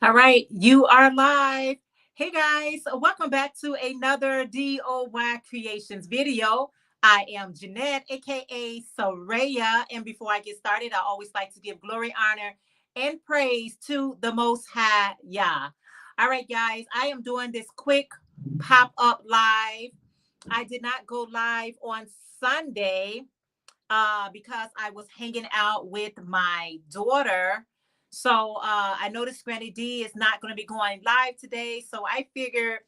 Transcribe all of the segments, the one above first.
All right, you are live. Hey guys, welcome back to another DOY Creations video. I am Jeanette, aka Sarayah, and before I get started, I always like to give glory, honor, and praise to the Most High Yah. All right, guys, I am doing this quick pop-up live. I did not go live on Sunday because I was hanging out with my daughter. So I noticed Granny D is not going to be going live today. So I figured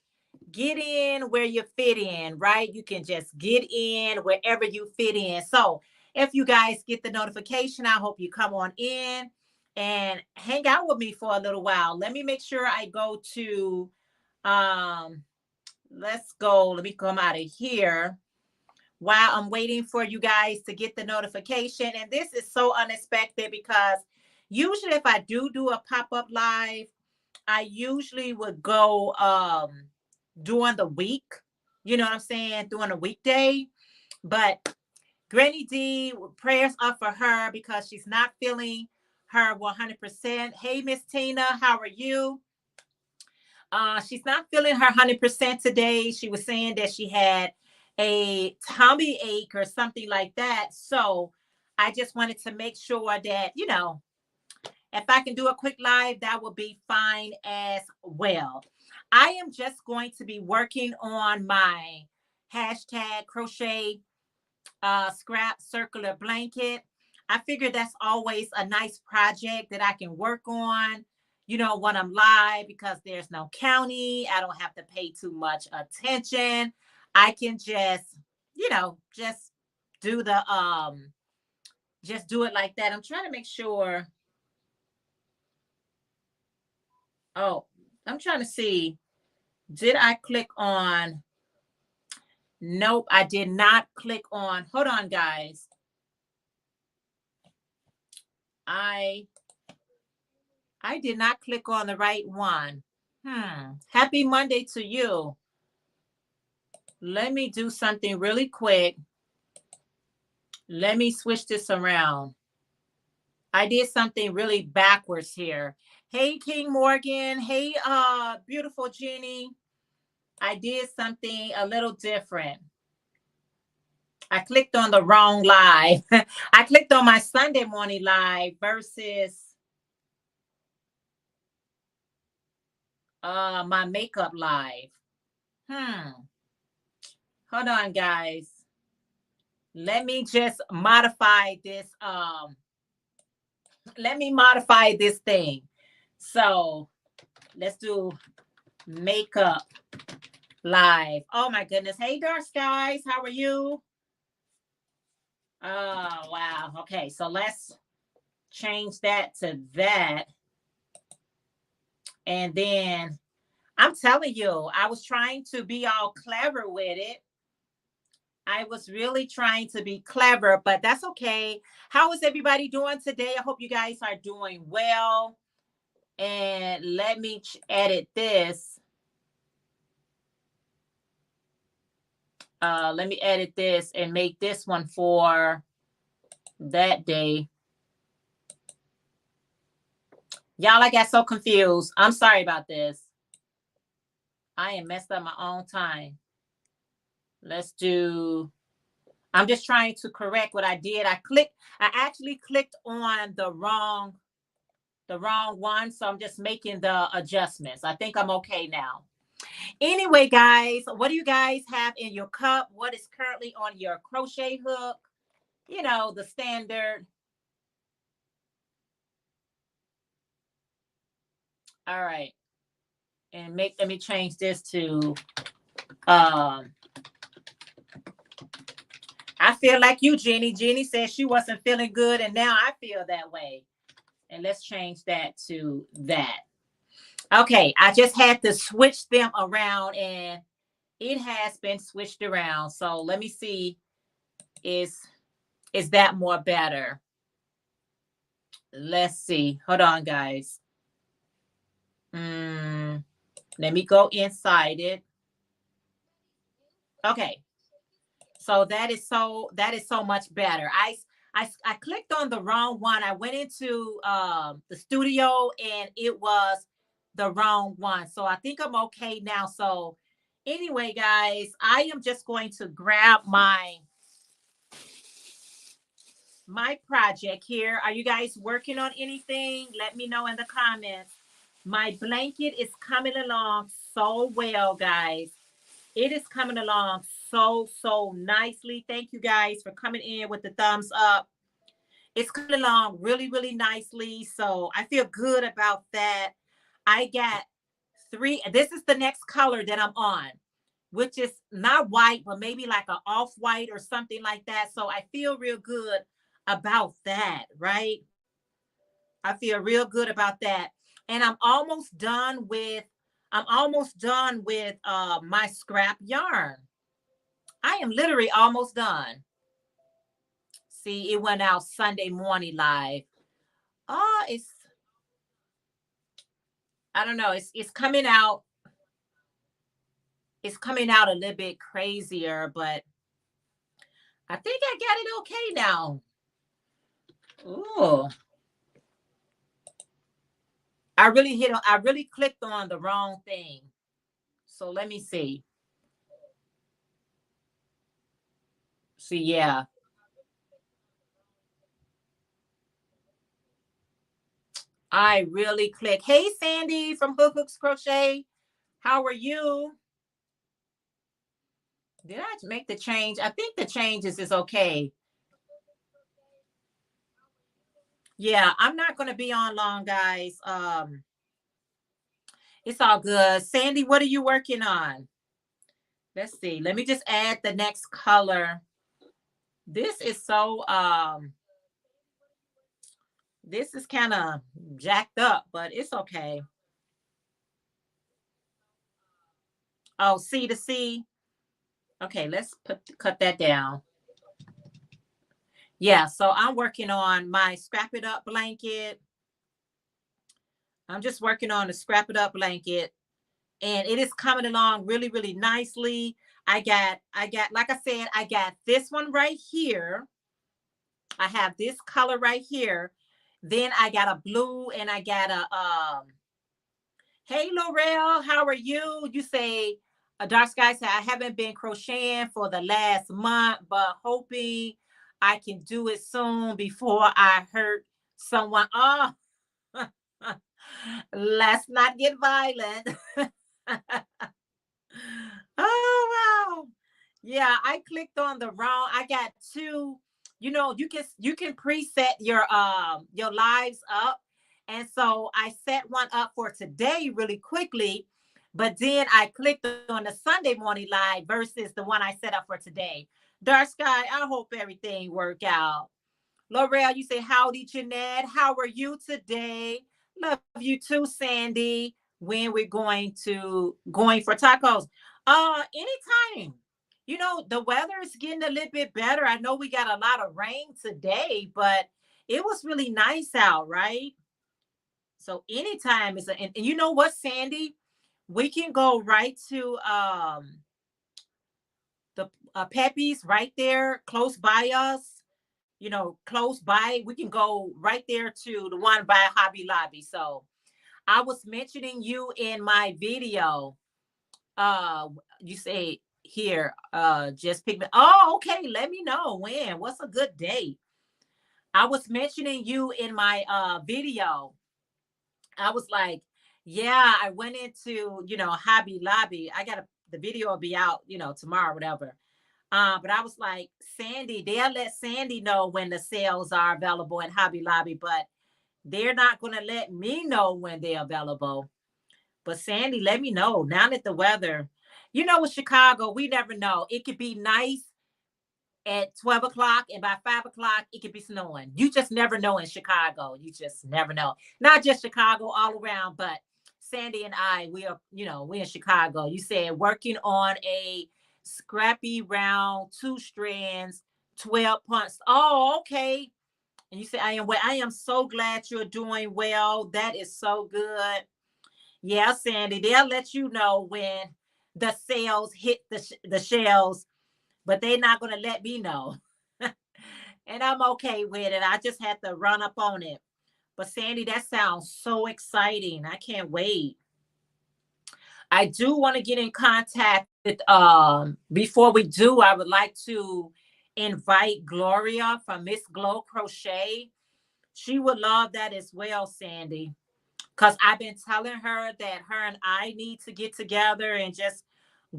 get in where you fit in, right? You can just get in wherever you fit in. So if you guys get the notification, I hope you come on in and hang out with me for a little while. Let me make sure I go to, um, let's go. Let me come out of here while I'm waiting for you guys to get the notification. And this is so unexpected because usually if I do a pop-up live, I usually would go during the week. You know what I'm saying? During a weekday. But Granny D, prayers up for her because she's not feeling her 100%. Hey, Miss Tina, how are you? She's not feeling her 100% today. She was saying that she had a tummy ache or something like that. So I just wanted to make sure that, if I can do a quick live, that will be fine as well. I am just going to be working on my hashtag crochet scrap circular blanket. I figure that's always a nice project that I can work on, when I'm live because there's no county. I don't have to pay too much attention. I can just do the just do it like that. I'm trying to make sure. Oh, I'm trying to see. Did I click on? Nope, I did not click on. Hold on, guys. I I did not click on the right one. Happy Monday to you. Let me do something really quick. Let me switch this around. I did something really backwards here. Hey, King Morgan. Hey, beautiful Jenny. I did something a little different. I clicked on the wrong live. I clicked on my Sunday morning live versus my makeup live. Hold on, guys. Let me just modify this. Let me modify this thing. So let's do makeup live. Oh my goodness. Hey, dark skies. How are you? Oh, wow. Okay. So let's change that to that. And then I'm telling you, I was trying to be all clever with it. I was really trying to be clever, but that's okay. How is everybody doing today? I hope you guys are doing well. And let me edit this. Let me edit this and make this one for that day. Y'all, I got so confused. I'm sorry about this. I am messed up my own time. Let's do, I'm just trying to correct what I did. I actually clicked on the wrong one. So I'm just making the adjustments. I think I'm okay now. Anyway, guys, what do you guys have in your cup? What is currently on your crochet hook? The standard. All right. And let me change this to I feel like you, Jenny. Jenny said she wasn't feeling good, and now I feel that way. And let's change that to that. Okay, I just had to switch them around, and it has been switched around. So let me see, is that more better? Let's see. Hold on, guys. Let me go inside it. Okay. So that is so much better. I clicked on the wrong one. I went into the studio and it was the wrong one. So I think I'm okay now. So anyway, guys, I am just going to grab my project here. Are you guys working on anything? Let me know in the comments. My blanket is coming along so well, guys. It is coming along so nicely. Thank you guys for coming in with the thumbs up. It's coming along really nicely. So I feel good about that. I got 3. This is the next color that I'm on, which is not white, but maybe like an off-white or something like that. So I feel real good about that, right? I feel real good about that. And I'm almost done with my scrap yarn. I am literally almost done. See, it went out Sunday morning live. Oh, I don't know, it's coming out. It's coming out a little bit crazier, but I think I got it okay now. Ooh. I really clicked on the wrong thing. So let me see. See, yeah. I really click. Hey, Sandy from Hooks Crochet. How are you? Did I make the change? I think the changes is okay. Yeah, I'm not going to be on long, guys. It's all good. Sandy, what are you working on? Let's see. Let me just add the next color. This is so this is kind of jacked up, but it's okay. Oh, C to C. Okay, let's cut that down. Yeah, so I'm working on my Scrap It Up blanket. I'm just working on the Scrap It Up blanket, and it is coming along really nicely. I got, like I said, I got this one right here. I have this color right here. Then I got a blue, and I got a hey, Laurel, how are you? You say, Dark Sky said, I haven't been crocheting for the last month, but hoping I can do it soon before I hurt someone. Oh, let's not get violent. Oh, wow. Yeah, I clicked on the wrong. I got 2. You can preset your lives up. And so I set one up for today really quickly, but then I clicked on the Sunday morning live versus the one I set up for today. Dark Sky, I hope everything work out. L'Oreal, you say, howdy, Jeanette. How are you today? Love you too, Sandy. When we're going for tacos? Anytime. The weather is getting a little bit better. I know we got a lot of rain today, but it was really nice out, right? So anytime is and you know what, Sandy? We can go right to the Pepe's right there close by us. Close by. We can go right there to the one by Hobby Lobby. So I was mentioning you in my video. You say here, just pick me. Oh, okay. Let me know when. What's a good date? I was mentioning you in my video. I was like, yeah, I went into, Hobby Lobby. The video will be out, tomorrow, whatever. But I was like, Sandy, they'll let Sandy know when the sales are available at Hobby Lobby, but they're not going to let me know when they're available. But Sandy, let me know now that the weather, with Chicago, we never know. It could be nice at 12 o'clock, and by 5 o'clock, it could be snowing. You just never know in Chicago. You just never know. Not just Chicago, all around, but Sandy and I, we're in Chicago. You said working on a scrappy round 2 strands, 12 punts. Oh, okay. And you say, I am so glad you're doing well. That is so good. Yeah, Sandy, they'll let you know when the sales hit the shelves, but they're not going to let me know. And I'm okay with it. I just had to run up on it. But Sandy, that sounds so exciting. I can't wait. I do want to get in contact with, before we do, I would like to invite Gloria from Miss Glow Crochet. She would love that as well, Sandy. Because I've been telling her that her and I need to get together and just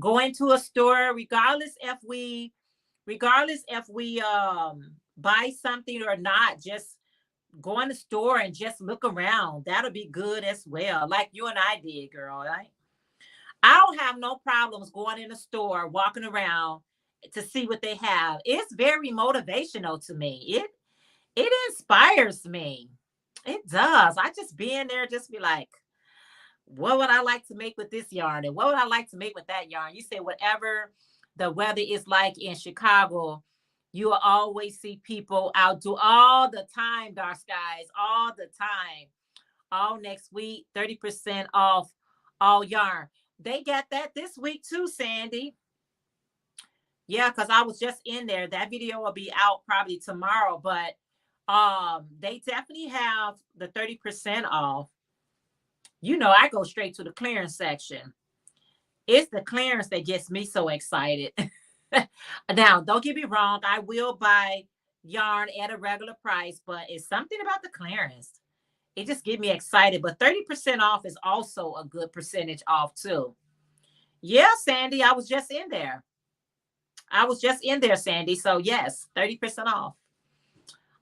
go into a store, regardless if we buy something or not, just go in the store and just look around. That'll be good as well. Like you and I did, girl. Right? I don't have no problems going in the store, walking around to see what they have. It's very motivational to me. It inspires me. It does. I just be in there, just be like, what would I like to make with this yarn? And what would I like to make with that yarn? You say whatever the weather is like in Chicago, you will always see people out do all the time, dark skies, all the time. All next week, 30% off all yarn. They got that this week too, Sandy. Yeah, because I was just in there. That video will be out probably tomorrow, but they definitely have the 30% off. You know, I go straight to the clearance section. It's the clearance that gets me so excited. Now, don't get me wrong, I will buy yarn at a regular price, but it's something about the clearance. It just gets me excited. But 30% off is also a good percentage off too. Yeah, Sandy, I was just in there. Sandy. So yes, 30% off.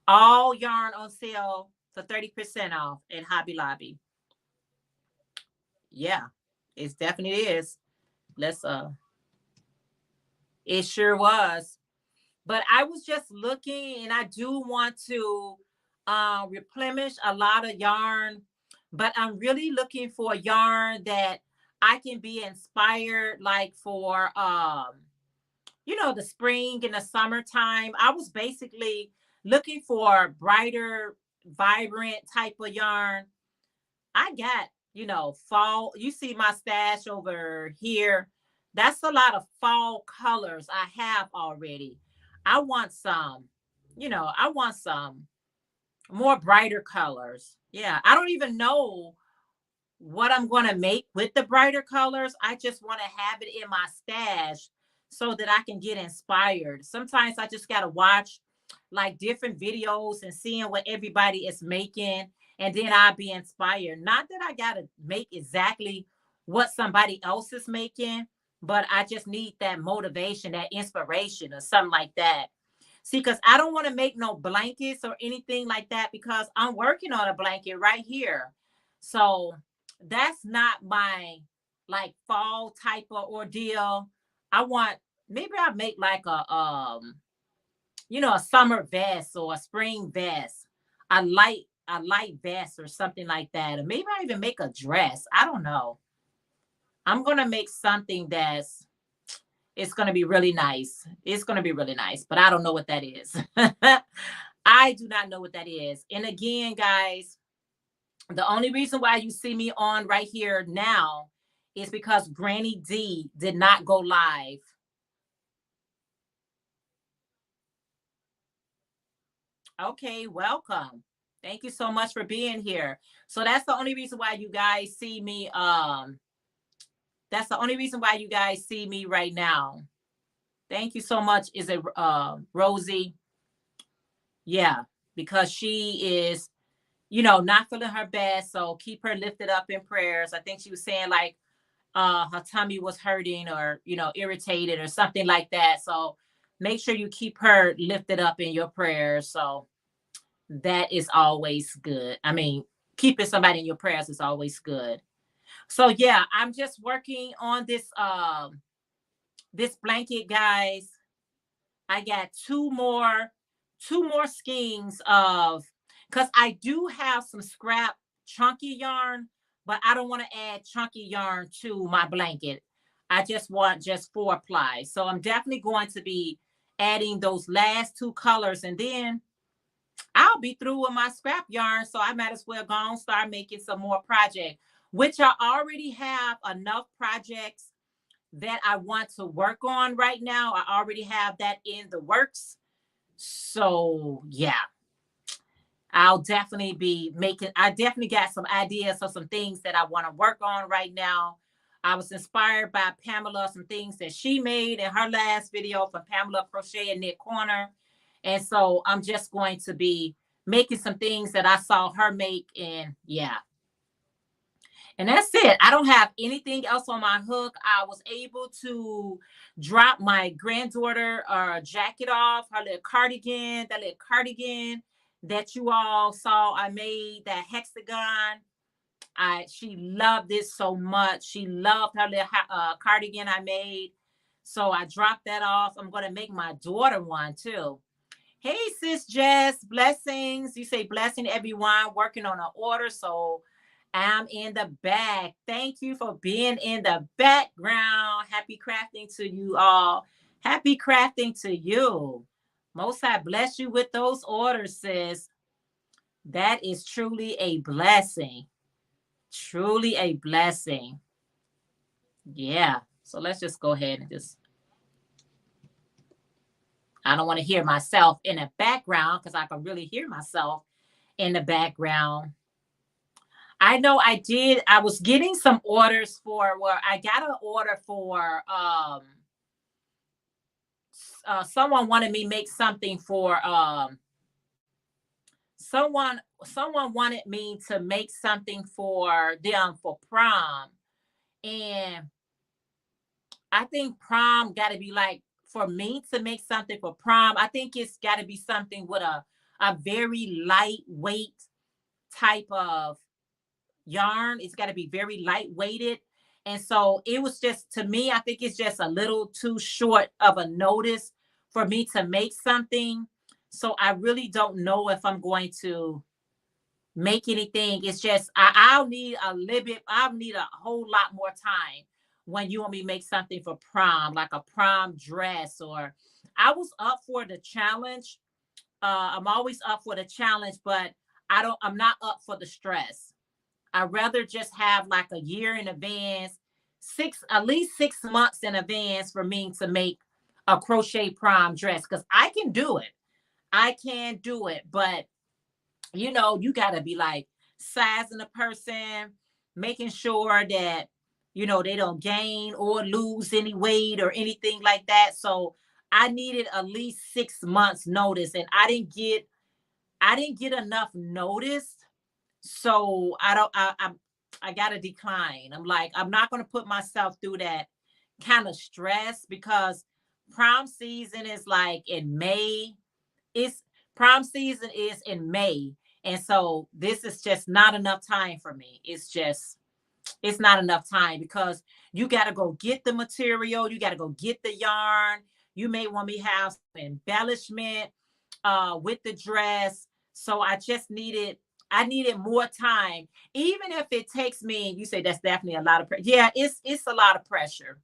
All yarn on sale for 30% off at Hobby Lobby. Yeah, it definitely is. Let's it sure was. But I was just looking, and I do want to replenish a lot of yarn, but I'm really looking for yarn that I can be inspired, like for the spring and the summertime. I was basically looking for brighter, vibrant type of yarn. I got, fall. You see my stash over here. That's a lot of fall colors I have already. I want I want some more brighter colors. Yeah, I don't even know what I'm going to make with the brighter colors. I just want to have it in my stash so that I can get inspired. Sometimes I just got to watch like different videos and seeing what everybody is making, and then I'll be inspired. Not that I got to make exactly what somebody else is making, but I just need that motivation, that inspiration or something like that. See, because I don't want to make no blankets or anything like that because I'm working on a blanket right here. So that's not my like fall type of ordeal. I want, maybe I make like a summer vest or a spring vest, a light vest or something like that. Or maybe I even make a dress. I don't know. I'm gonna make something it's gonna be really nice. It's gonna be really nice, but I don't know what that is. I do not know what that is. And again, guys, the only reason why you see me on right here now is because Granny D did not go live. Okay, welcome. Thank you so much for being here. So that's the only reason why you guys see me. That's the only reason why you guys see me right now. Thank you so much. Is it Rosie? Yeah, because she is, not feeling her best. So keep her lifted up in prayers. I think she was saying like her tummy was hurting or, irritated or something like that. So make sure you keep her lifted up in your prayers. So that is always good. I mean, keeping somebody in your prayers is always good. So yeah, I'm just working on this blanket, guys. I got two more skeins of, because I do have some scrap chunky yarn, but I don't want to add chunky yarn to my blanket. I just want just 4 ply. So I'm definitely going to be adding those last 2 colors, and then I'll be through with my scrap yarn. So I might as well go and start making some more projects, which I already have enough projects that I want to work on right now. I already have that in the works. So yeah, I definitely got some ideas of some things that I want to work on right now. I was inspired by Pamela, some things that she made in her last video from Pamela Crochet and Knit Corner. And so I'm just going to be making some things that I saw her make. And yeah. And that's it. I don't have anything else on my hook. I was able to drop my granddaughter jacket off, her little cardigan, that little cardigan that you all saw I made, that hexagon. She loved it so much. She loved her little cardigan I made. So I dropped that off. I'm going to make my daughter one too. Hey, sis Jess, blessings. You say blessing everyone working on an order. So I'm in the back. Thank you for being in the background. Happy crafting to you all. Happy crafting to you. Most High bless you with those orders, sis. That is truly a blessing. Truly a blessing. Yeah. So let's just go ahead and I don't want to hear myself in the background because I can really hear myself in the background. I know I did. I was getting some orders for where I got an order for someone wanted me make something for someone wanted me to make something for them for prom. And I think prom got to be like, for me to make something for prom, I think it's got to be something with a very lightweight type of yarn. It's got to be very lightweighted. And so it was just, to me, I think it's just a little too short of a notice for me to make something. So I really don't know if I'm going to make anything. It's just, I'll need a little bit, I'll need a whole lot more time when you want me to make something for prom, like a prom dress. Or I was up for the challenge. I'm always up for the challenge, but I'm not up for the stress. I'd rather just have like a year in advance, at least 6 months in advance for me to make a crochet prom dress. Cause I can do it. I can do it. But you know, you gotta be like sizing a person, making sure that, you know, they don't gain or lose any weight or anything like that. So I needed at least 6 months notice, and I didn't get enough notice. So I gotta decline. I'm like, I'm not gonna put myself through that kind of stress because prom season is like in May. It's Prom season is in May. And so this is just not enough time for me. It's not enough time because you got to go get the material. You got to go get the yarn. You may want me to have some embellishment with the dress. So I needed more time. Even if it takes me, you say that's definitely a lot of pressure. Yeah, it's a lot of pressure.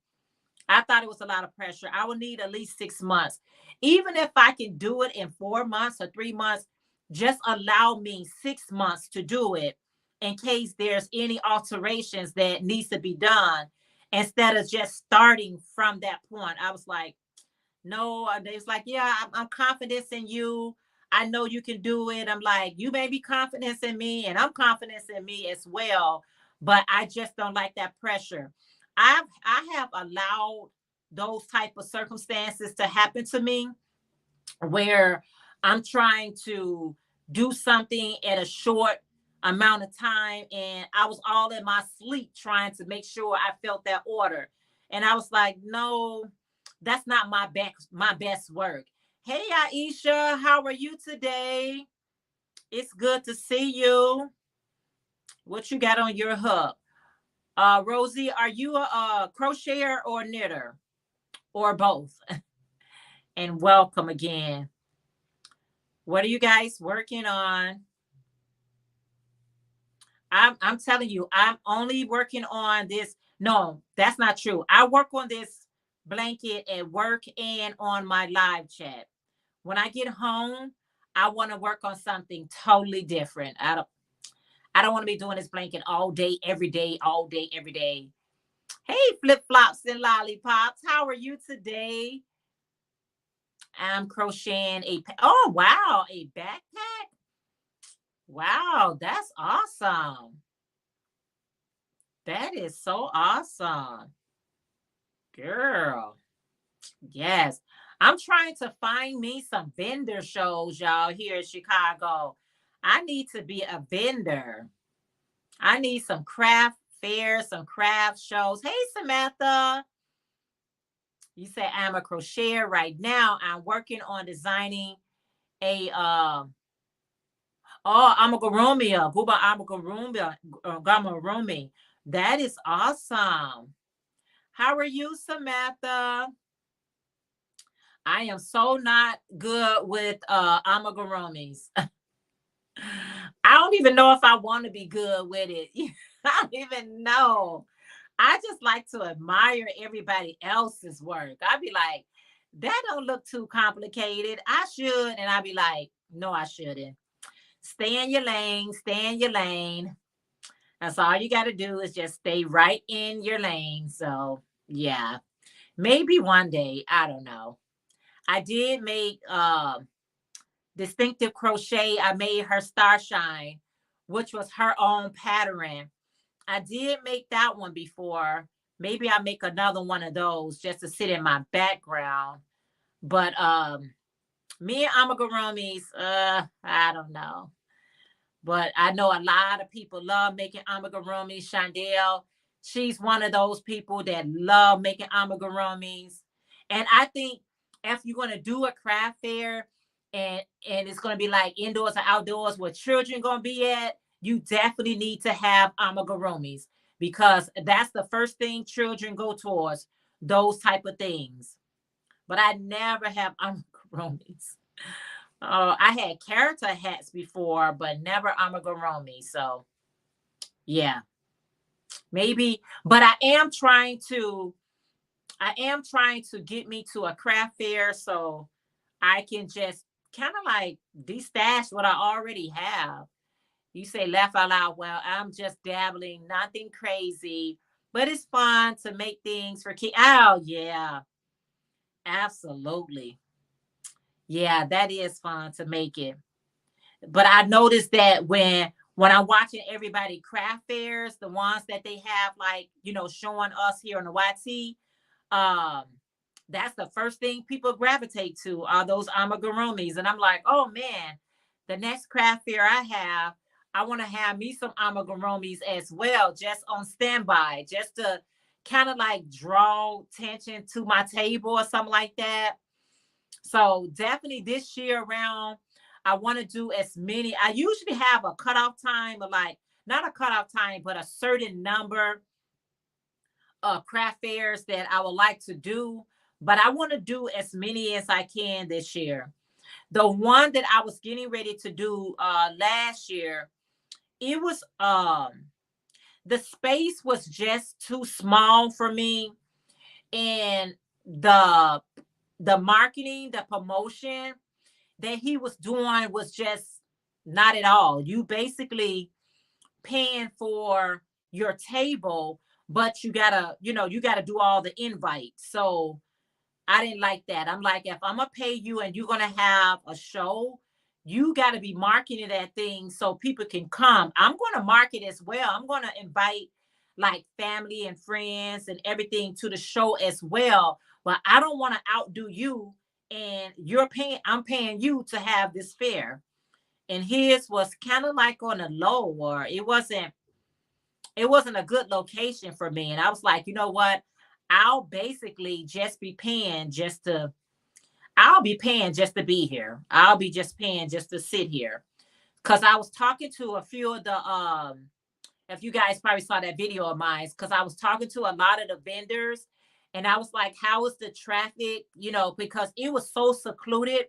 I thought it was a lot of pressure. I would need at least 6 months. Even if I can do it in 4 months or 3 months, just allow me 6 months to do it in case there's any alterations that needs to be done instead of just starting from that point. I was like, no, they was like, yeah, I'm confident in you. I know you can do it. I'm like, you may be confident in me and I'm confident in me as well, but I just don't like that pressure. I have allowed those type of circumstances to happen to me where I'm trying to do something at a short amount of time and I was all in my sleep trying to make sure I felt that order. And I was like, no, that's not my best work. Hey Aisha, how are you today? It's good to see you. What you got on your hook? Rosie, are you a crocheter or knitter or both? And welcome again. What are you guys working on? I'm telling you, I'm only working on this. No, that's not true. I work on this blanket at work and on my live chat. When I get home, I want to work on something totally different. I don't want to be doing this blanket all day, every day, all day, every day. Hey, flip flops and lollipops. How are you today? I'm crocheting oh, wow, a backpack. Wow, that's awesome. That is so awesome. Girl. Yes. I'm trying to find me some vendor shows, y'all, here in Chicago. I need to be a vendor. I need some craft fairs, some craft shows. Hey, Samantha. You say I'm a crocheter right now. I'm working on designing a amigurumi, guba amigurumi, gamurumi. That is awesome. How are you, Samantha? I am so not good with amigurumis. I don't even know if I want to be good with it. I don't even know. I just like to admire everybody else's work. I'd be like, that don't look too complicated. I should. And I'd be like, no, I shouldn't. Stay in your lane, stay in your lane. That's all you got to do is just stay right in your lane. So, yeah, maybe one day. I don't know. I did make distinctive crochet. I made her starshine, which was her own pattern. I did make that one before. Maybe I'll make another one of those just to sit in my background. But me and amigurumis, I don't know. But I know a lot of people love making amigurumis. Chandel, she's one of those people that love making amigurumis. And I think if you're gonna do a craft fair and it's gonna be like indoors or outdoors where children gonna be at, you definitely need to have amigurumis because that's the first thing children go towards, those type of things. But I never have amigurumis. I had character hats before, but never amigurumi. So yeah, maybe. But I am trying to get me to a craft fair so I can just kind of like destash what I already have. You say laugh out loud. Well, I'm just dabbling, nothing crazy, but it's fun to make things for kids. Oh yeah, absolutely. Yeah, that is fun to make it. But I noticed that when I'm watching everybody craft fairs, the ones that they have like, showing us here on the YT, um, that's the first thing people gravitate to are those amigurumis. And I'm like, oh man, the next craft fair I have, I want to have me some amigurumis as well, just on standby, just to kind of like draw attention to my table or something like that. So definitely this year around, I want to do as many. I usually have a cutoff time, or like not a cutoff time, but a certain number of craft fairs that I would like to do. But I want to do as many as I can this year. The one that I was getting ready to do last year, it was the space was just too small for me, and the the marketing, the promotion that he was doing was just not at all. You basically paying for your table, but you gotta do all the invites. So I didn't like that. I'm like, if I'm gonna pay you and you're gonna have a show, you gotta be marketing that thing so people can come. I'm gonna market as well. I'm gonna invite like family and friends and everything to the show as well. But I don't want to outdo you and I'm paying you to have this fair. And his was kind of like on a low, or it wasn't a good location for me. And I was like, you know what? I'll basically just be paying just to I'll be paying just to be here. I'll be just paying just to sit here. Cause I was talking to a few of the if you guys probably saw that video of mine, because I was talking to a lot of the vendors and I was like, how is the traffic? Because it was so secluded.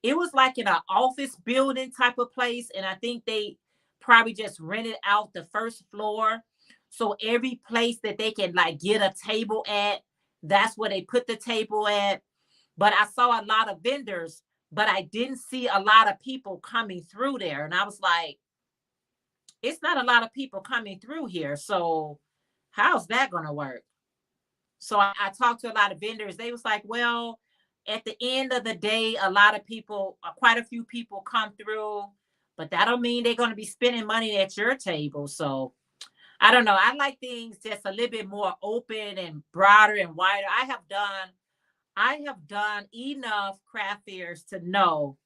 It was like in an office building type of place. And I think they probably just rented out the first floor. So every place that they can like get a table at, that's where they put the table at. But I saw a lot of vendors, but I didn't see a lot of people coming through there. And I was like, it's not a lot of people coming through here. So how's that going to work? So I talked to a lot of vendors. They was like, well, at the end of the day, a lot of people, quite a few people come through, but that don't mean they're going to be spending money at your table. So I don't know. I like things just a little bit more open and broader and wider. I have done enough craft fairs to know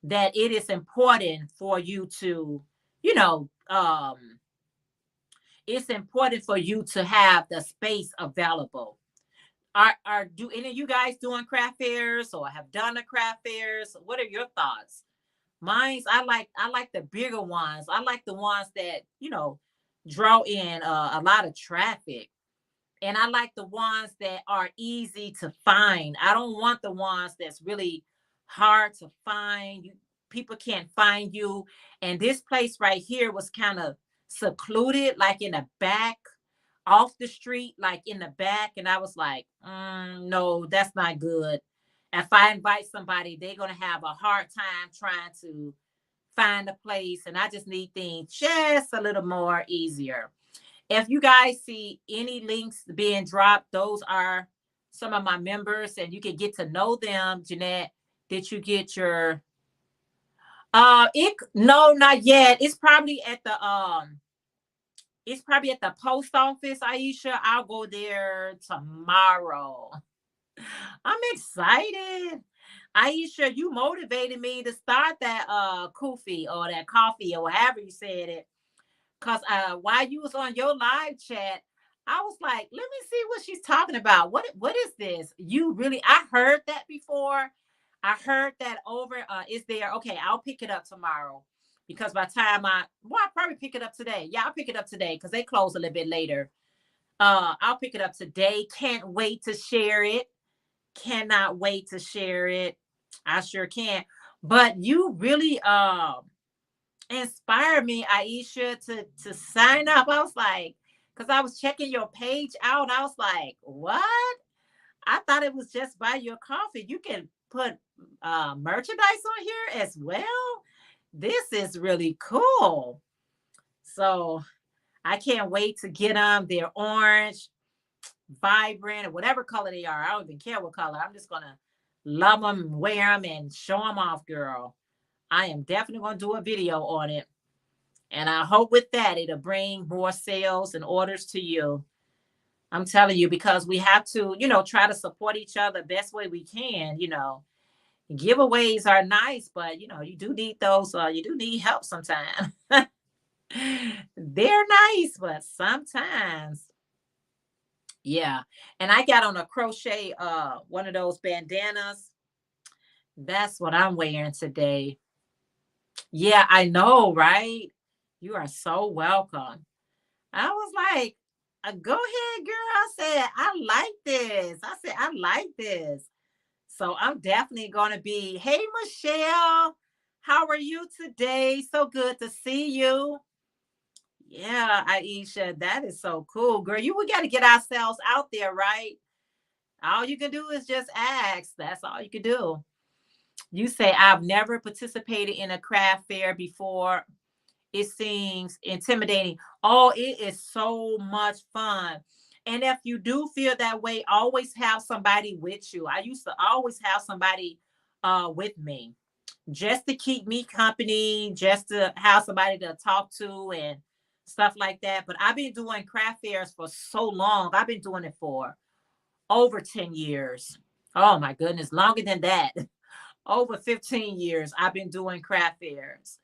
that it is important for you to, you know, it's important for you to have the space available. Are do any of you guys doing craft fairs or have done the craft fairs? What are your thoughts? Mine's I like the bigger ones. I like the ones that, draw in a lot of traffic. And I like the ones that are easy to find. I don't want the ones that's really hard to find. People can't find you. And this place right here was kind of secluded, like in the back, off the street, like in the back. And I was like, no, that's not good. If I invite somebody, they're going to have a hard time trying to find a place. And I just need things just a little more easier. If you guys see any links being dropped, those are some of my members, and you can get to know them. Jeanette, did you get your no, not yet. It's probably at the post office, Aisha. I'll go there tomorrow. I'm excited. Aisha, you motivated me to start that kufi or that coffee or however you said it. Cause while you was on your live chat, I was like, let me see what she's talking about. What is this? I heard that before. I heard that over. Is there? Okay, I'll pick it up tomorrow. Because by the time I'll probably pick it up today. Yeah, I'll pick it up today because they close a little bit later. I'll pick it up today. Can't wait to share it. Cannot wait to share it. I sure can. But you really inspired me, Aisha, to sign up. I was like, because I was checking your page out. I was like, what? I thought it was just buy your coffee. You can put merchandise on here as well. This is really cool. So I can't wait to get them. They're orange, vibrant, or whatever color they are. I don't even care what color. I'm just gonna love them, wear them, and show them off, girl. I am definitely going to do a video on it. And I hope with that, it'll bring more sales and orders to you. I'm telling you, because we have to, try to support each other best way we can. Giveaways are nice, but, you do need those. You do need help sometimes. They're nice, but sometimes. Yeah. And I got on a crochet, one of those bandanas. That's what I'm wearing today. Yeah, I know, right? You are so welcome. I was like, go ahead, girl. I said, I like this. I like this. So I'm definitely going to be, hey, Michelle, how are you today? So good to see you. Yeah, Aisha, that is so cool, girl. We got to get ourselves out there, right? All you can do is just ask. That's all you can do. You say, I've never participated in a craft fair before. It seems intimidating. Oh, it is so much fun. And if you do feel that way, always have somebody with you. I used to always have somebody with me just to keep me company, just to have somebody to talk to and stuff like that. But I've been doing craft fairs for so long. I've been doing it for over 10 years. Oh my goodness, longer than that. Over 15 years I've been doing craft fairs.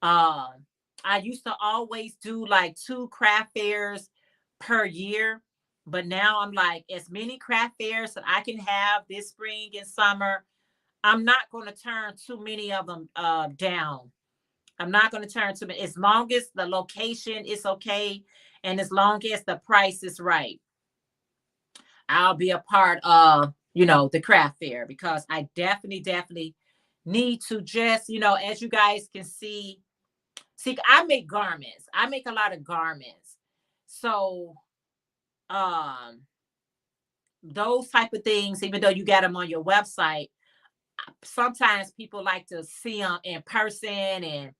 I used to always do like 2 craft fairs per year, but now I'm like, as many craft fairs that I can have this spring and summer, I'm not going to turn too many of them down. I'm not going to turn too many, as long as the location is okay and as long as the price is right. I'll be a part of, the craft fair, because I definitely need to just, as you guys can see, I make garments. I make a lot of garments. So, those type of things, even though you got them on your website, sometimes people like to see them in person and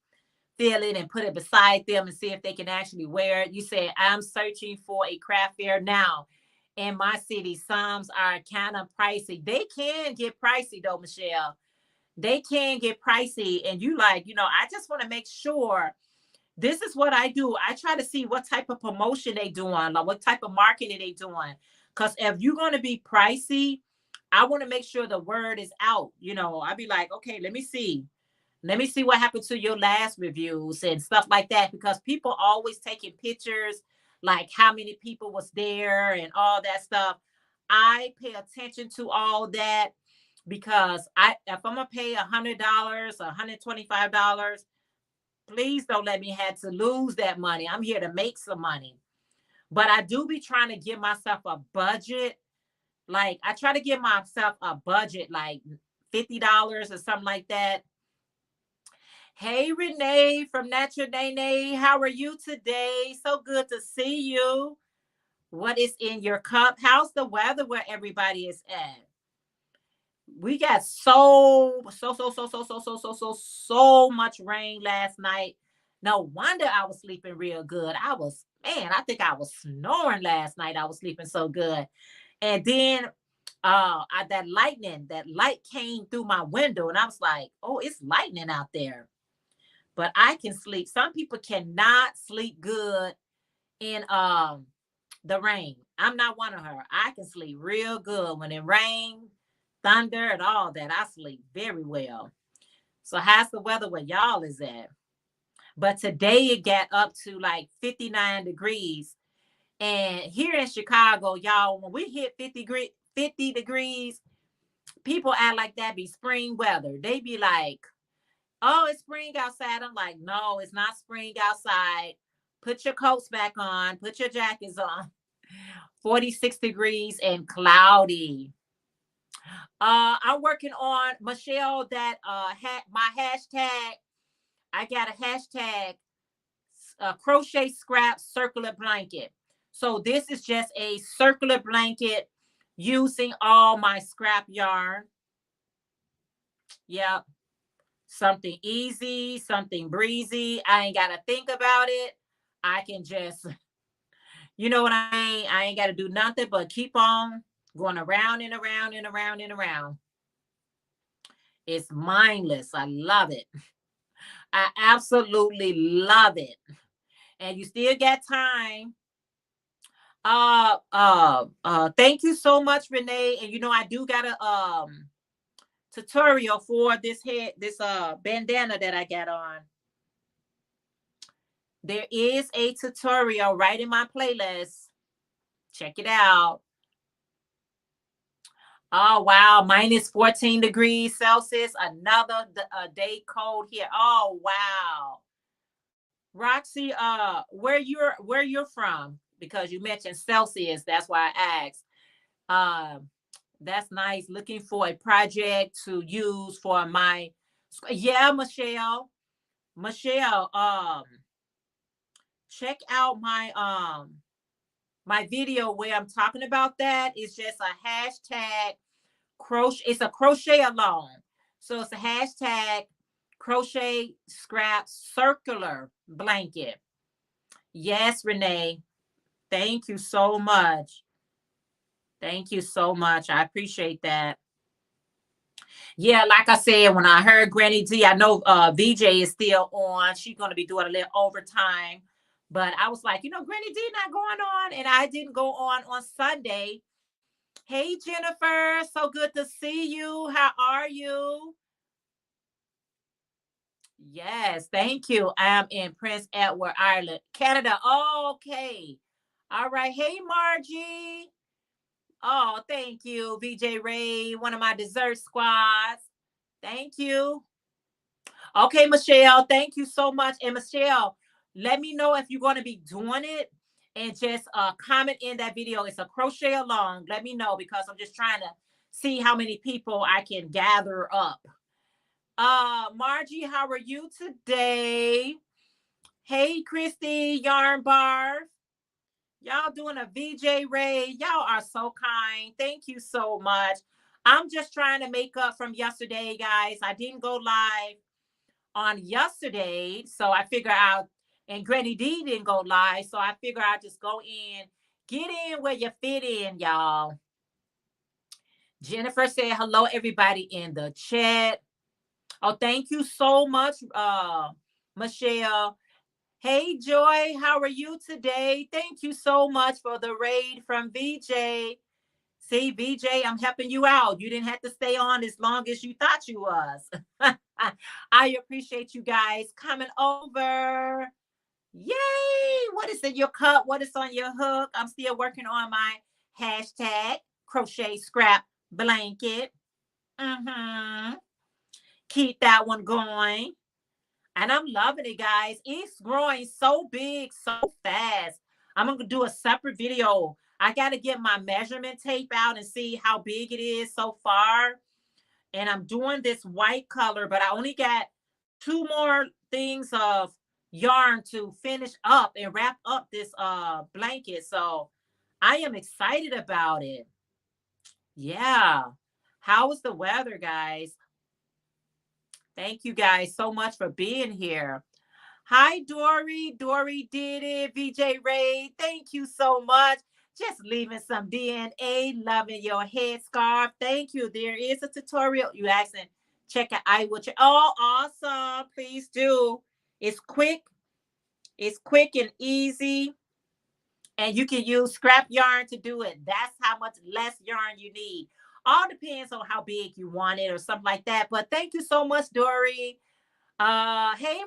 feel it and put it beside them and see if they can actually wear it. You say, I'm searching for a craft fair now. In my city, some are kind of pricey. They can get pricey though, Michelle. They can get pricey. And you like, I just want to make sure This is what I do. I try to see what type of promotion they doing, like what type of marketing they doing. Because if you're going to be pricey, I want to make sure the word is out. I'd be like, okay, let me see. Let me see what happened to your last reviews and stuff like that, because people always taking pictures, like how many people was there and all that stuff. I pay attention to all that because if I'm gonna pay $100, $125, please don't let me have to lose that money. I'm here to make some money. But I do be trying to give myself a budget. Like I try to give myself a budget, like $50 or something like that. Hey, Renee from Natural Nene. How are you today? So good to see you. What is in your cup? How's the weather where everybody is at? We got so much rain last night. No wonder I was sleeping real good. I think I was snoring last night. I was sleeping so good. And then that light came through my window, and I was like, oh, it's lightning out there. But I can sleep. Some people cannot sleep good in the rain. I'm not one of her. I can sleep real good when it rains, thunder, and all that. I sleep very well. So how's the weather where y'all is at? But today it got up to like 59 degrees. And here in Chicago, y'all, when we hit 50 degrees, people act like that be spring weather. They be like, oh, it's spring outside. I'm like, no, it's not spring outside. Put your coats back on. Put your jackets on. 46 degrees and cloudy. I'm working on, Michelle, that my hashtag. I got a hashtag, crochet scrap circular blanket. So this is just a circular blanket using all my scrap yarn. Yep. Something easy, something breezy. I ain't got to think about it. I can just, you know what I mean? I ain't got to do nothing but keep on going around and around and around and around. It's mindless. I love it. I absolutely love it. And you still got time. Thank you so much, Renee. And I do got a tutorial for this bandana that I got on. There is a tutorial right in my playlist. Check it out. Oh, wow. Minus 14 degrees Celsius. Another day cold here. Oh, wow. Roxy, where you're from? Because you mentioned Celsius. That's why I asked. That's nice. Looking for a project to use for my, yeah, Michelle. Michelle, check out my video where I'm talking about that. It's just a hashtag crochet. It's a crochet along. So it's a hashtag crochet scrap circular blanket. Yes, Renee. Thank you so much. Thank you so much. I appreciate that. Yeah, like I said, when I heard Granny D, I know VJ is still on. She's going to be doing a little overtime. But I was like, Granny D not going on. And I didn't go on Sunday. Hey, Jennifer. So good to see you. How are you? Yes, thank you. I'm in Prince Edward Island, Canada. Okay. All right. Hey, Margie. Oh, thank you, VJ Ray, one of my dessert squads. Thank you. Okay, Michelle, thank you so much. And Michelle, let me know if you're going to be doing it, and just comment in that video. It's a crochet along. Let me know, because I'm just trying to see how many people I can gather up. Margie, how are you today? Hey, Christy, Yarn Bar. Y'all doing a VJ Ray. Y'all are so kind. Thank you so much. I'm just trying to make up from yesterday, guys. I didn't go live on yesterday, so I figure out, and Granny D didn't go live, so I figure I'll just go in. Get in where you fit in, y'all. Jennifer said hello, everybody in the chat. Oh, thank you so much, Michelle. Hey, Joy, how are you today? Thank you so much for the raid from VJ. See, VJ, I'm helping you out. You didn't have to stay on as long as you thought you was. I appreciate you guys coming over. Yay! What is in your cup? What is on your hook? I'm still working on my hashtag crochet scrap blanket. Mm-hmm. Keep that one going. And I'm loving it, guys. It's growing so big, so fast. I'm going to do a separate video. I got to get my measurement tape out and see how big it is so far. And I'm doing this white color, but I only got 2 more things of yarn to finish up and wrap up this blanket. So I am excited about it. Yeah. How is the weather, guys? Thank you guys so much for being here. Hi, Dory. Dory did it. VJ Ray, thank you so much. Just leaving some DNA, loving your headscarf. Thank you. There is a tutorial. You asking, check it out. Oh, awesome. Please do. It's quick. It's quick and easy. And you can use scrap yarn to do it. That's how much less yarn you need. All depends on how big you want it or something like that. But thank you so much, Dory. Hey,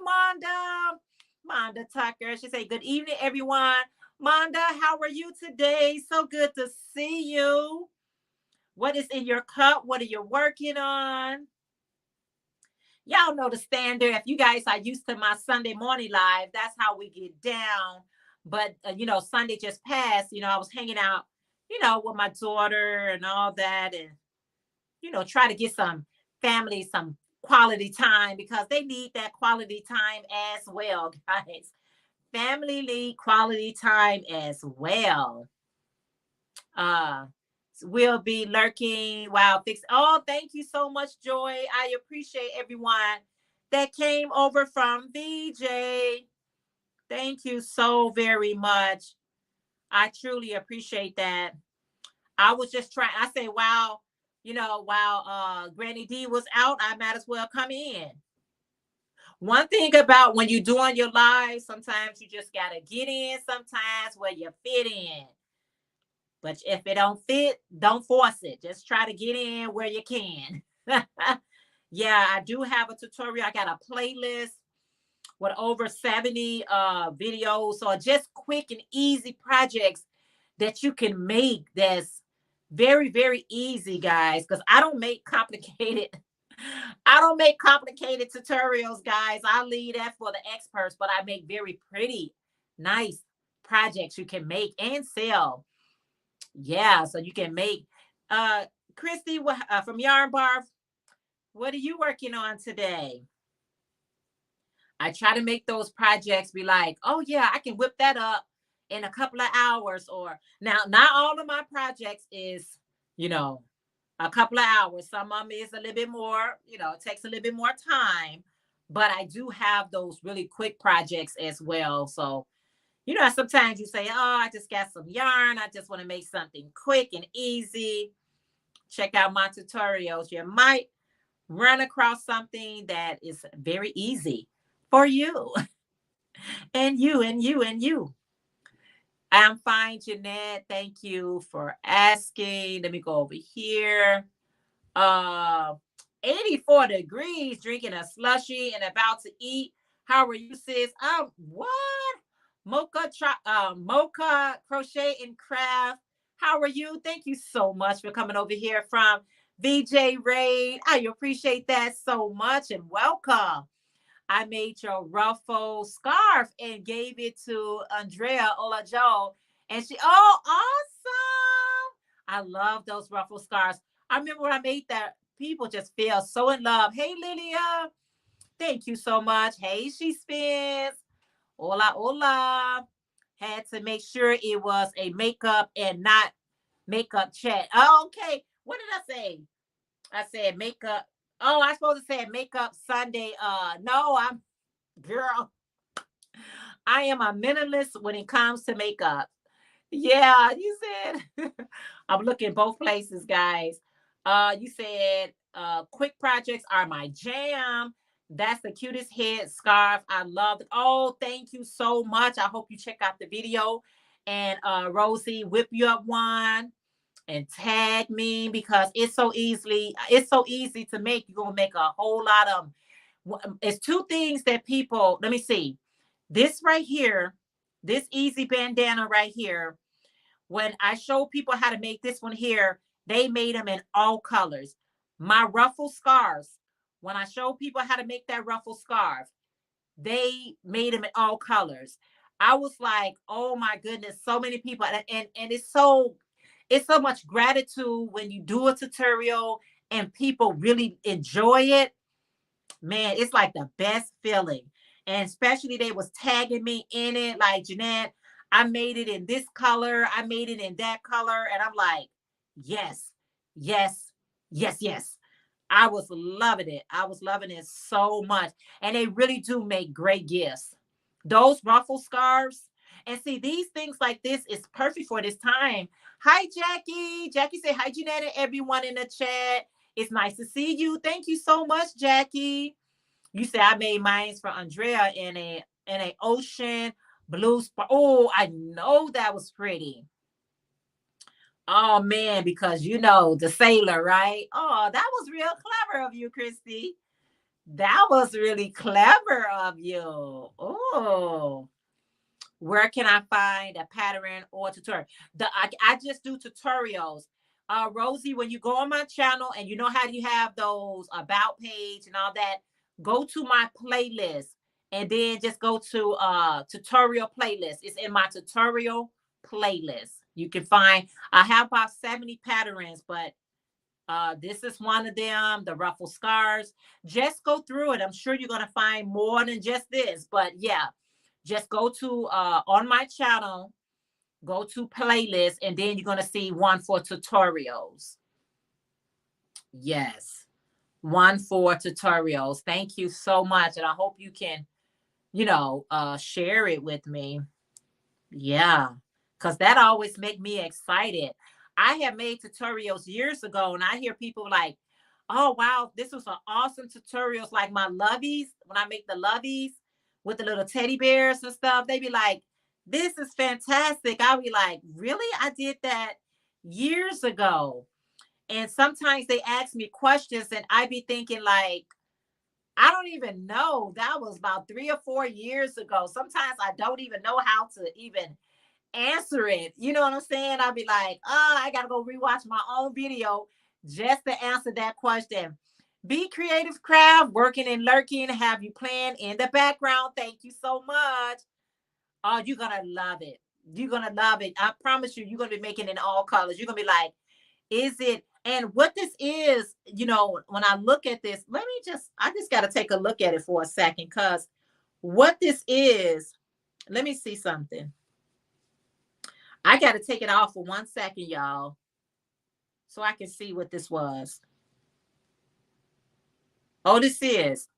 Monda Tucker. She say, good evening, everyone. Monda, how are you today? So good to see you. What is in your cup? What are you working on? Y'all know the standard. If you guys are used to my Sunday morning live, that's how we get down. But, Sunday just passed. I was hanging out, with my daughter and all that. And, try to get some family, some quality time because they need that quality time as well, guys. Family need quality time as well. We'll be lurking while fix. Oh, thank you so much, Joy. I appreciate everyone that came over from VJ. Thank you so very much. I truly appreciate that. I was just trying. I say, wow, while Granny D was out, I might as well come in. One thing about when you're doing your live, sometimes you just gotta get in sometimes where you fit in. But if it don't fit, don't force it. Just try to get in where you can. Yeah, I do have a tutorial. I got a playlist with over 70 videos. So just quick and easy projects that you can make that's very, very easy, guys. Because I don't make complicated tutorials, guys. I leave that for the experts, but I make very pretty, nice projects you can make and sell. Yeah, so you can make. Christy from Yarn Bar, what are you working on today? I try to make those projects be like, oh yeah, I can whip that up in a couple of hours. Or now, not all of my projects is, a couple of hours. Some of them is a little bit more, it takes a little bit more time. But I do have those really quick projects as well. So, sometimes you say, oh, I just got some yarn. I just want to make something quick and easy. Check out my tutorials. You might run across something that is very easy for you. And you. I'm fine, Jeanette. Thank you for asking. Let me go over here. 84 degrees, drinking a slushie and about to eat. How are you, sis? What? Mocha Crochet and Craft. How are you? Thank you so much for coming over here from VJ Raid. I appreciate that so much and welcome. I made your ruffle scarf and gave it to Andrea Olajo. And awesome. I love those ruffle scarves. I remember when I made that, people just feel so in love. Hey, Lilia. Thank you so much. Hey, She Spins. Hola, hola. Had to make sure it was a makeup and not makeup chat. Oh, okay. What did I say? I said makeup. Oh, I supposed to say makeup Sunday. No, girl. I am a minimalist when it comes to makeup. Yeah, you said I'm looking both places, guys. You said quick projects are my jam. That's the cutest head scarf. I love it. Oh, thank you so much. I hope you check out the video. And Rosie, whip you up one and tag me because it's so easy to make. You're gonna make a whole lot of it's two things that people, let me see. This right here, this easy bandana right here, when I show people how to make this one here, they made them in all colors. My ruffle scarves, when I show people how to make that ruffle scarf, they made them in all colors. I was like, oh my goodness, so many people, and it's so much gratitude when you do a tutorial and people really enjoy it. Man, it's like the best feeling. And especially they was tagging me in it, like, Jeanette, I made it in this color, I made it in that color. And I'm like, yes, yes, yes, yes. I was loving it. I was loving it so much. And they really do make great gifts. Those ruffle scarves. And see, these things like this is perfect for this time. Hi, Jackie. Jackie say hi, Jeanette, and everyone in the chat. It's nice to see you. Thank you so much, Jackie. You say I made mine for Andrea in a ocean blue spark. Oh, I know that was pretty. Oh man, because you know the sailor, right? Oh, that was real clever of you, Christy. That was really clever of you. Oh, where can I find a pattern or tutorial? I just do tutorials. Rosie, when you go on my channel and you know how you have those about page and all that, go to my playlist and then just go to tutorial playlist. It's in my tutorial playlist. You can find, I have about 70 patterns, but this is one of them, the ruffle scars. Just go through it. I'm sure you're going to find more than just this, but yeah, just go to on my channel, go to playlist, and then you're going to see one for tutorials. Yes, one for tutorials. Thank you so much. And I hope you can, share it with me. Yeah, because that always make me excited. I have made tutorials years ago, and I hear people like, oh, wow, this was an awesome tutorials, like my lovies, when I make the lovies with the little teddy bears and stuff, they be like, this is fantastic. I'll be like, really? I did that years ago. And sometimes they ask me questions, and I be thinking like, I don't even know. That was about 3 or 4 years ago. Sometimes I don't even know how to even answer it. You know what I'm saying? I'll be like, oh, I gotta go rewatch my own video just to answer that question. Be creative craft, working and lurking, have you planned in the background. Thank you so much. Oh, you're gonna love it. You're gonna love it. I promise you, you're gonna be making it in all colors. You're gonna be like, is it? And what this is, when I look at this, I just gotta take a look at it for a second, because what this is, let me see something. I got to take it off for 1 second, y'all, so I can see what this was. Oh, this is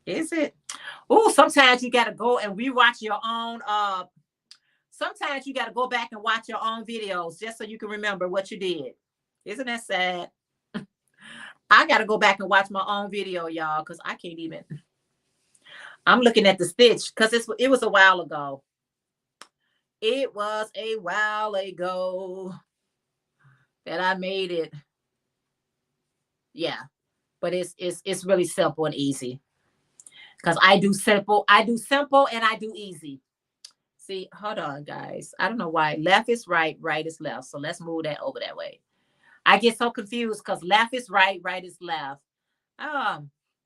it? Oh, sometimes you got to go and rewatch your own. Sometimes you got to go back and watch your own videos just so you can remember what you did. Isn't that sad? I got to go back and watch my own video, y'all, because I can't even. I'm looking at the stitch because it was a while ago. It was a while ago that I made it. Yeah, but it's really simple and easy, because I do simple, and I do easy. See, hold on, guys. I don't know why. Left is right, right is left. So let's move that over that way. I get so confused because left is right, right is left.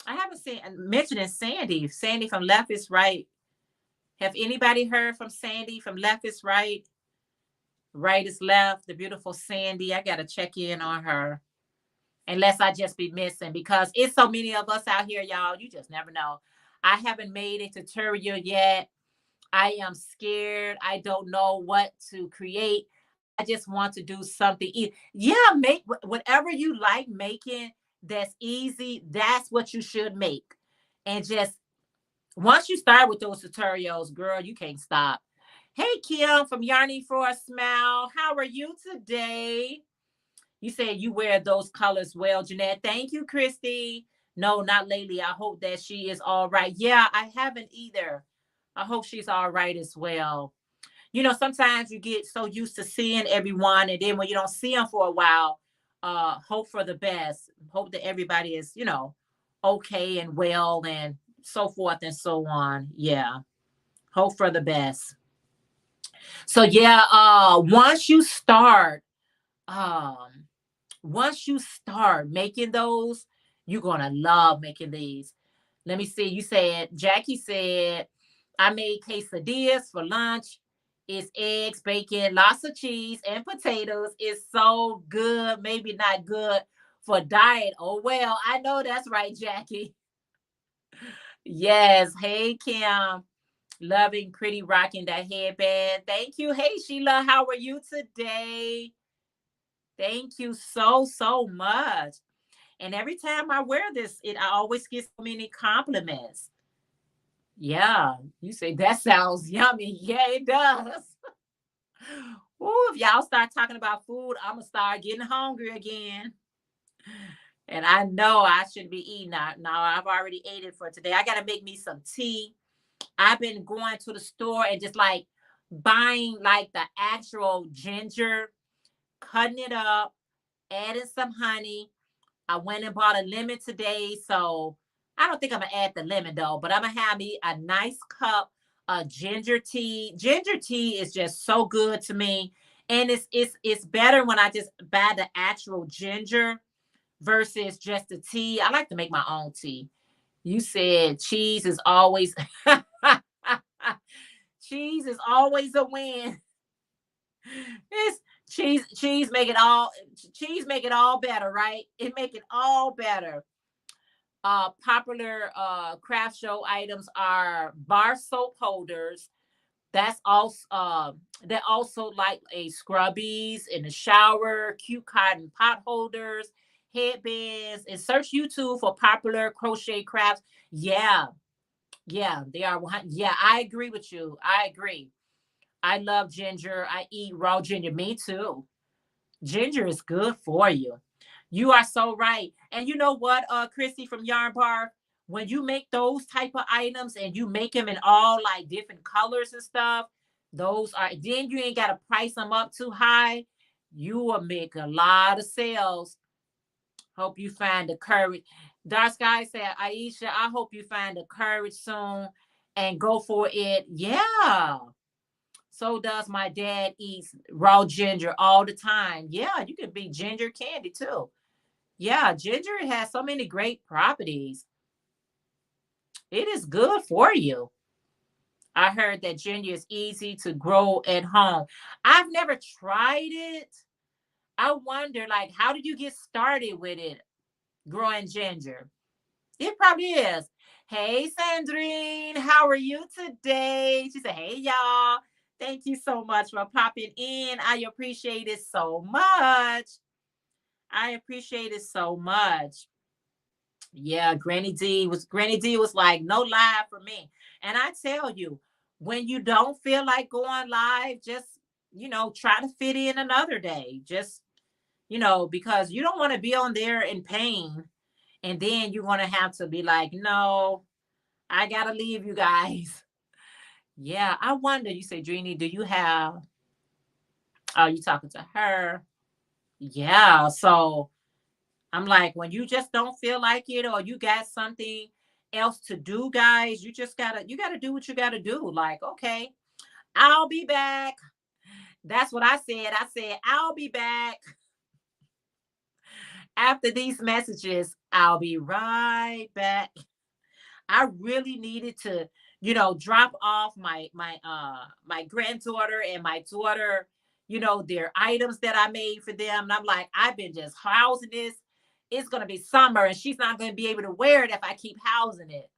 I haven't seen mentioning Sandy. Sandy from Left is Right. Have anybody heard from Sandy from Left is Right? Right is left. The beautiful Sandy. I gotta check in on her. Unless I just be missing, because it's so many of us out here, y'all. You just never know. I haven't made a tutorial yet. I am scared. I don't know what to create. I just want to do something. Yeah, make whatever you like making that's easy. That's what you should make. And just once you start with those tutorials, girl, you can't stop. Hey, Kim from Yarning for a Smile. How are you today? You said you wear those colors well, Jeanette. Thank you, Christy. No, not lately. I hope that she is all right. Yeah, I haven't either. I hope she's all right as well. Sometimes you get so used to seeing everyone, and then when you don't see them for a while, hope for the best. Hope that everybody is, okay and well and so forth and so on. Yeah. Hope for the best. So yeah, um once you start making those, you're gonna love making these. Let me see. Jackie said, I made quesadillas for lunch. It's eggs, bacon, lots of cheese, and potatoes. It's so good. Maybe not good for diet. Oh well, I know that's right, Jackie. Yes. Hey, Kim. Loving pretty rocking that headband. Thank you. Hey, Sheila, how are you today? Thank you so much. And every time I wear this, I always get so many compliments. Yeah, you say that sounds yummy. Yeah, it does. Ooh, if y'all start talking about food, I'm gonna start getting hungry again. And I know I shouldn't be eating that. No, I've already ate it for today. I gotta make me some tea. I've been going to the store and just like buying like the actual ginger, cutting it up, adding some honey. I went and bought a lemon today, so I don't think I'm gonna add the lemon though, but I'm gonna have me a nice cup of ginger tea. Ginger tea is just so good to me, and it's better when I just buy the actual ginger versus just the tea. I like to make my own tea. You said cheese is always cheese is always a win. It's cheese make it all better, right? It make it all better. Popular craft show items are bar soap holders. That also like a scrubbies in the shower, cute cotton pot holders, headbands, and search YouTube for popular crochet crafts. Yeah, yeah, they are. Yeah, I agree with you. I agree. I love ginger. I eat raw ginger. Me too. Ginger is good for you. You are so right. And you know what, Christy from Yarn Bar, when you make those type of items and you make them in all like different colors and stuff, those are then you ain't gotta price them up too high. You will make a lot of sales. Hope you find the courage. Dark Sky said, Aisha, I hope you find the courage soon and go for it. Yeah. So does my dad eats raw ginger all the time. Yeah, you could be ginger candy too. Yeah, ginger has so many great properties. It is good for you. I heard that ginger is easy to grow at home. I've never tried it. I wonder, like, how did you get started with it, growing ginger? It probably is. Hey, Sandrine, how are you today? She said, hey, y'all. Thank you so much for popping in. I appreciate it so much. I appreciate it so much. Yeah, Granny D was like, no live for me. And I tell you, when you don't feel like going live, just try to fit in another day. Just, because you don't want to be on there in pain. And then you're gonna have to be like, no, I gotta leave you guys. Yeah, I wonder, you say, Dreamy, do you have you talking to her? Yeah, so I'm like, when you just don't feel like it or you got something else to do, guys, you gotta do what you gotta do. Like, okay, I'll be back. That's what I said. I said, I'll be back after these messages. I'll be right back. I really needed to, drop off my granddaughter and my daughter, their items that I made for them. And I'm like, I've been just housing this. It's gonna be summer and she's not gonna be able to wear it if I keep housing it.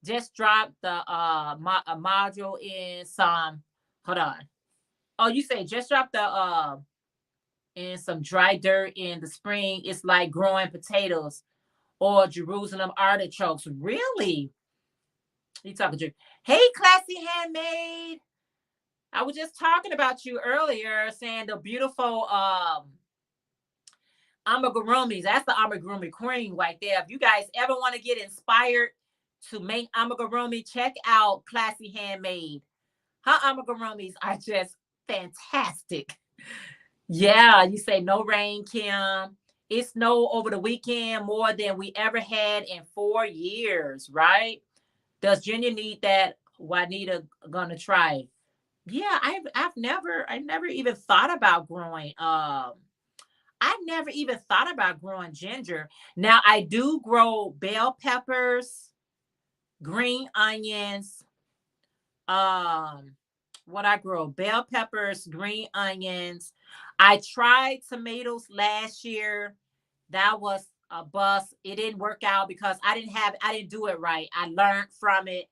Just drop the a module in some. Hold on. Oh, you say just drop the in some dry dirt in the spring. It's like growing potatoes or Jerusalem artichokes. Really? You talking to? Hey, classy handmade. I was just talking about you earlier, saying the beautiful amigurumis. That's the amigurumi cream right there. If you guys ever want to get inspired to make amigurumi, check out Classy Handmade. Her amigurumis are just fantastic. Yeah, you say no rain, Kim. It snowed over the weekend more than we ever had in 4 years, right? Does Junior need that? Juanita gonna try. Yeah, I never even thought about growing. I never even thought about growing ginger. Now I do grow bell peppers, green onions. What I grow: bell peppers, green onions. I tried tomatoes last year. That was a bust. It didn't work out because I didn't do it right. I learned from it.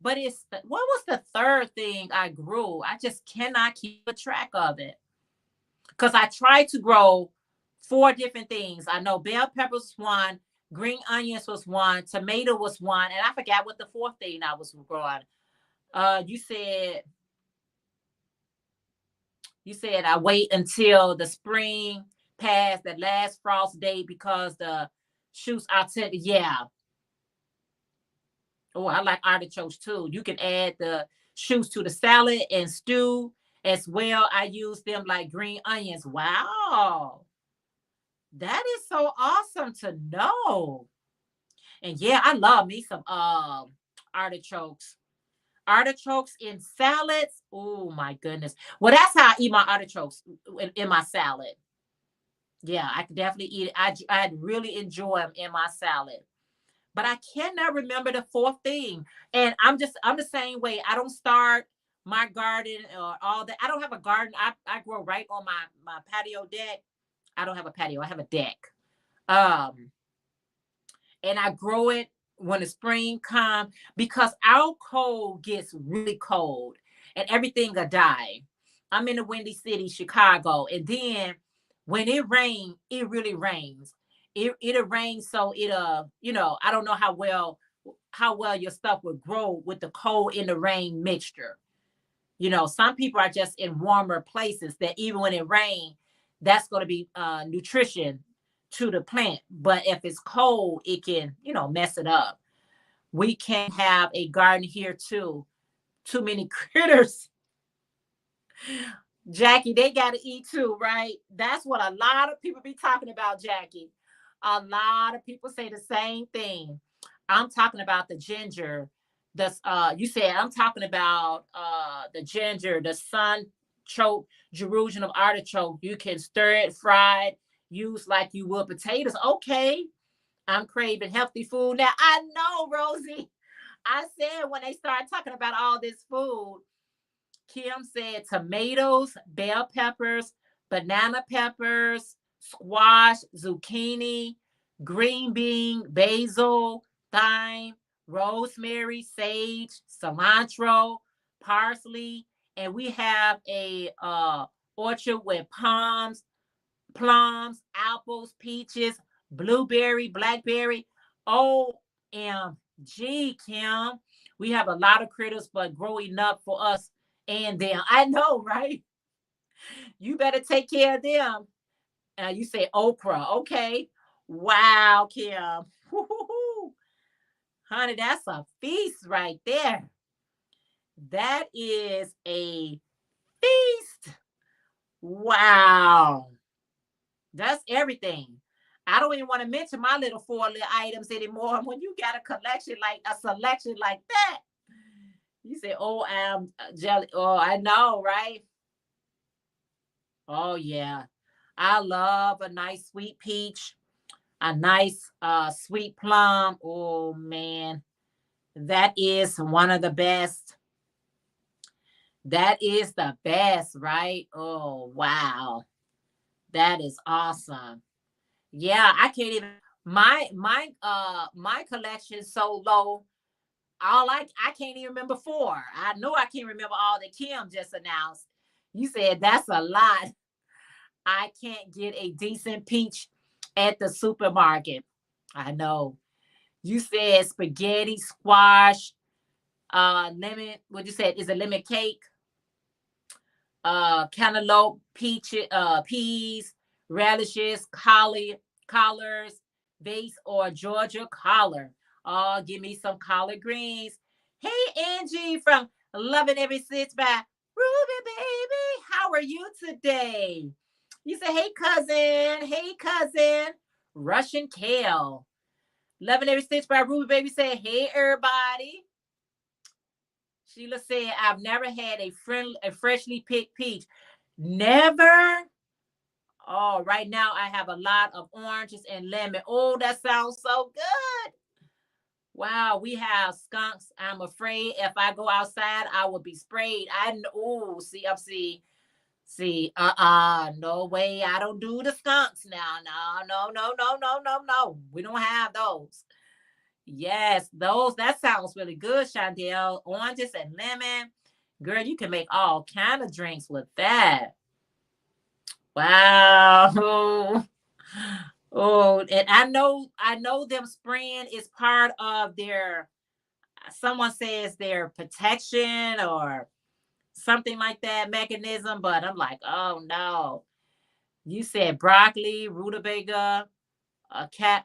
But what was the third thing I grew? I just cannot keep a track of it. Because I tried to grow four different things. I know bell peppers was one, green onions was one, tomato was one, and I forgot what the fourth thing I was growing. You said I wait until the spring past the last frost date because the shoots are tender. Yeah. Oh, I like artichokes too. You can add the shoots to the salad and stew as well. I use them like green onions. Wow. That is so awesome to know. And yeah, I love me some artichokes. Artichokes in salads. Oh my goodness. Well, that's how I eat my artichokes in my salad. Yeah, I can definitely eat it. I really enjoy them in my salad. But I cannot remember the fourth thing. And I'm the same way. I don't start my garden or all that. I don't have a garden. I grow right on my patio deck. I don't have a patio. I have a deck. Um, and I grow it when the spring comes because our cold gets really cold and everything will die. I'm in the Windy City, Chicago, and then when it rains, it really rains. It'll rain, so I don't know how well your stuff would grow with the cold in the rain mixture. Some people are just in warmer places that even when it rains, that's going to be nutrition to the plant. But if it's cold, it can, mess it up. We can have a garden here too. Too many critters. Jackie, they got to eat too, right? That's what a lot of people be talking about, Jackie. A lot of people say the same thing. I'm talking about the ginger. You said I'm talking about the ginger, the sun choke, Jerusalem artichoke. You can stir it, fry it, use like you would potatoes. Okay. I'm craving healthy food now. I know, Rosie. I said when they started talking about all this food, Kim said tomatoes, bell peppers, banana peppers, squash, zucchini, green bean, basil, thyme, rosemary, sage, cilantro, parsley, and we have a orchard with plums, apples, peaches, blueberry, blackberry. OMG, Kim. We have a lot of critters, but grow enough for us and them. I know, right? You better take care of them. You say okra. Okay. Wow, Kim. Woo-hoo-hoo. Honey, that's a feast right there. That is a feast. Wow. That's everything. I don't even want to mention my little four little items anymore. When you got a selection like that, you say, "Oh, I'm jelly." Oh, I know, right? Oh yeah, I love a nice sweet peach, a nice sweet plum. Oh man, that is one of the best. That is the best, right? Oh wow, that is awesome. Yeah, I can't even my collection so low. I can't even remember four. I know I can't remember all that Kim just announced. You said that's a lot. I can't get a decent peach at the supermarket. I know. You said spaghetti, squash, lemon. What you said is a lemon cake, cantaloupe, peas, radishes, collards, vase, or Georgia collar. Oh, give me some collard greens. Hey, Angie from Loving Every Stitch by Ruby Baby. How are you today? You say, hey, cousin. Hey, cousin. Russian kale. Loving Every Stitch by Ruby Baby say, hey, everybody. Sheila said, I've never had a freshly picked peach. Never. Oh, right now I have a lot of oranges and lemon. Oh, that sounds so good. Wow, we have skunks. I'm afraid if I go outside, I will be sprayed. No way. I don't do the skunks now. No, no, no, no, no, no, no. We don't have those. Yes, that sounds really good, Shondell. Oranges and lemon. Girl, you can make all kind of drinks with that. Wow. Oh, and I know them spraying is part of their, someone says their protection or something like that mechanism, but I'm like, oh no. You said broccoli, rutabaga, a cat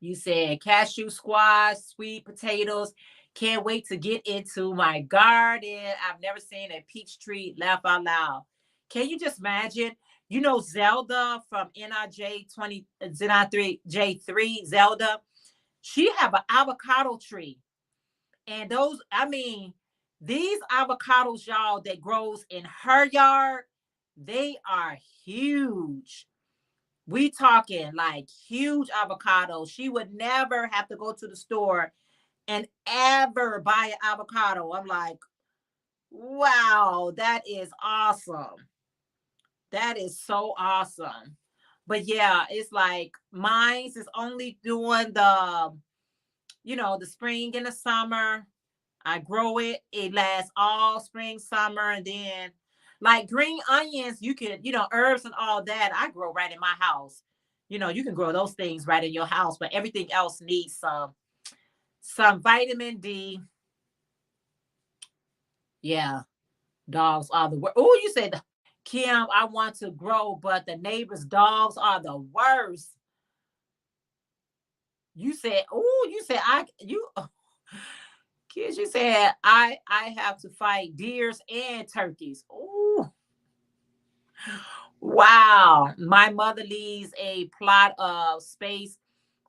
you said cashew squash, sweet potatoes. Can't wait to get into my garden. I've never seen a peach tree. Laugh out loud. Can you just imagine? You know Zelda from NRJ 20 J3 Zelda. She have an avocado tree, and those, I mean, these avocados, y'all, that grows in her yard, they are huge. We talking like huge avocados. She would never have to go to the store and ever buy an avocado. I'm like, wow, that is awesome. That is so awesome. But yeah, it's like mine's is only doing the spring and the summer. I grow it. It lasts all spring, summer, and then like green onions, you can, herbs and all that, I grow right in my house. You can grow those things right in your house, but everything else needs some vitamin D. Yeah, dogs are the worst. Oh, you said, Kim, I want to grow, but the neighbors' dogs are the worst. Kids, you said I have to fight deers and turkeys. Oh, wow. My mother leaves a plot of space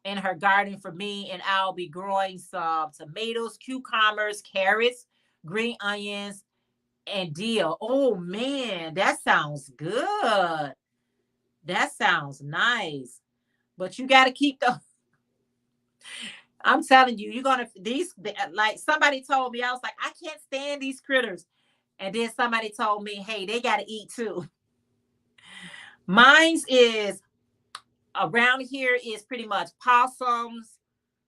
in her garden for me, and I'll be growing some tomatoes, cucumbers, carrots, green onions, and dill. Oh man, that sounds good. That sounds nice. But you got to keep the. I'm telling you, you're gonna like somebody told me. I was like, I can't stand these critters, and then somebody told me, hey, they got to eat too. Mine's is around here is pretty much possums,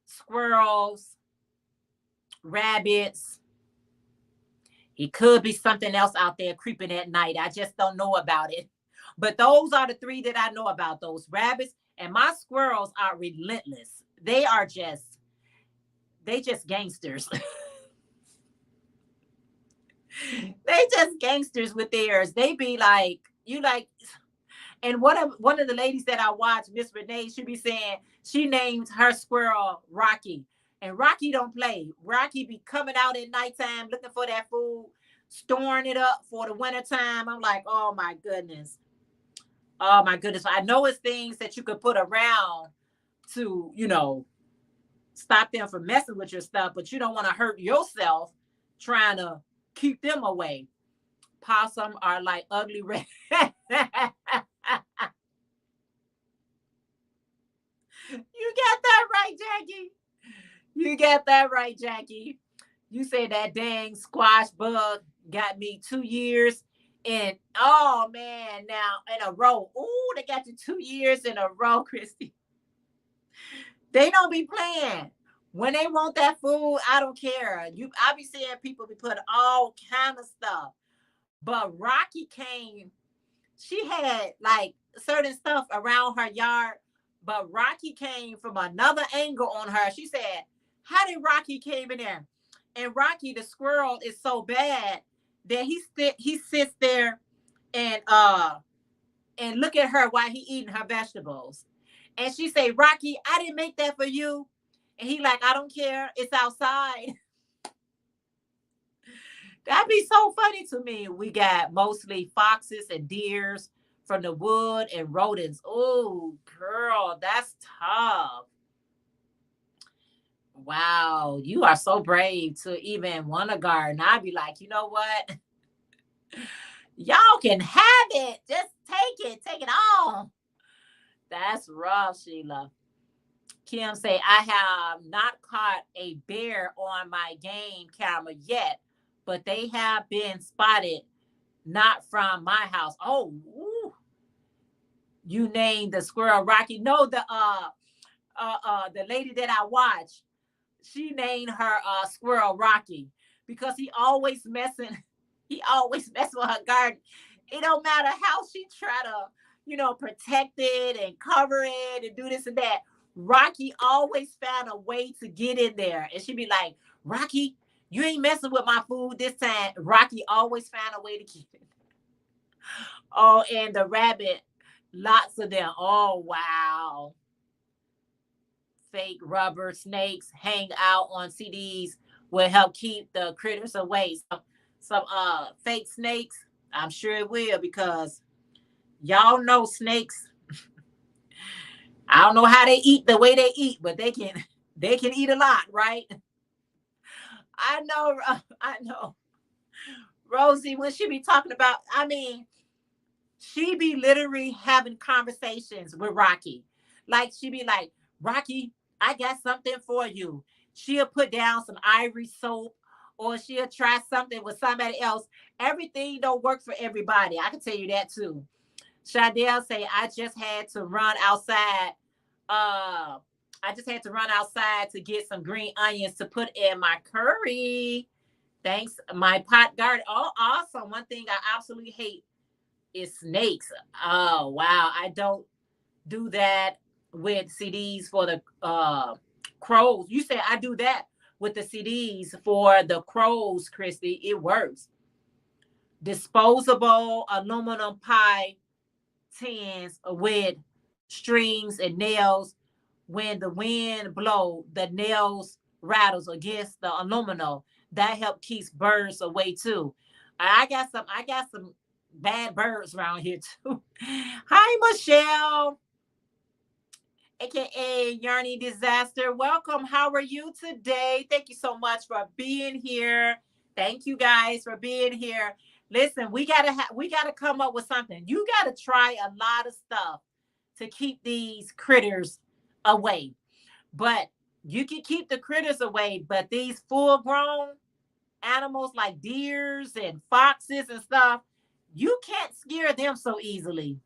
squirrels, rabbits. It could be something else out there creeping at night. I just don't know about it. But those are the three that I know about. Those rabbits, and my squirrels are relentless. They just gangsters. They just gangsters with theirs. They be like, you like, and one of the ladies that I watch, Miss Renee, she be saying she named her squirrel Rocky. And Rocky don't play. Rocky be coming out at nighttime looking for that food, storing it up for the wintertime. I'm like, oh my goodness. Oh my goodness. I know it's things that you could put around to, stop them from messing with your stuff, but you don't want to hurt yourself trying to keep them away. Possum are like ugly red. You got that right, Jackie. You got that right, Jackie. You say that dang squash bug got me 2 years and oh man, now in a row. Ooh, they got you 2 years in a row, Christy. They don't be playing. When they want that food, I don't care. I be seeing people be putting all kind of stuff. But Rocky came, she had like certain stuff around her yard, but Rocky came from another angle on her. She said, how did Rocky came in there? And Rocky, the squirrel, is so bad that he sits there and and look at her while he eating her vegetables. And she say, Rocky, I didn't make that for you. And he like, I don't care. It's outside. That'd be so funny to me. We got mostly foxes and deers from the wood and rodents. Oh, girl, that's tough. Wow, you are so brave to even want a garden. I'd be like, you know what? Y'all can have it. Just take it all. That's rough, Sheila. Kim say, I have not caught a bear on my game camera yet, but they have been spotted not from my house. Oh, ooh. You named the squirrel Rocky. No, the lady that I watch, she named her squirrel Rocky because he always messing with her garden. It don't matter how she try to, protect it and cover it and do this and that. Rocky always found a way to get in there. And she'd be like, Rocky, you ain't messing with my food this time. Rocky always found a way to get it. Oh, and the rabbit, lots of them. Oh, wow. Fake rubber snakes hang out on CDs will help keep the critters away. Some fake snakes, I'm sure it will, because y'all know snakes. I don't know how they eat the way they eat, but they can eat a lot, right? I know. Rosie, when she be talking about, she be literally having conversations with Rocky. Like she be like, Rocky, I got something for you. She'll put down some ivory soap or she'll try something with somebody else. Everything don't work for everybody. I can tell you that too. Shadell say, I just had to run outside. I just had to run outside to get some green onions to put in my curry. Thanks. My pot garden. Oh, awesome. One thing I absolutely hate is snakes. Oh, wow. I don't do that with CDs for the crows. You said I do that with the CDs for the crows, Christy. It works. Disposable aluminum pie tins with strings and nails. When the wind blow, the nails rattles against the aluminum. That help keeps birds away too. I got some bad birds around here too. Hi, Michelle, aka Yarny Disaster. Welcome. How are you today? Thank you so much for being here. Thank you guys for being here. Listen, we gotta come up with something. You gotta try a lot of stuff to keep these critters away. But you can keep the critters away, but these full-grown animals like deers and foxes and stuff, you can't scare them so easily.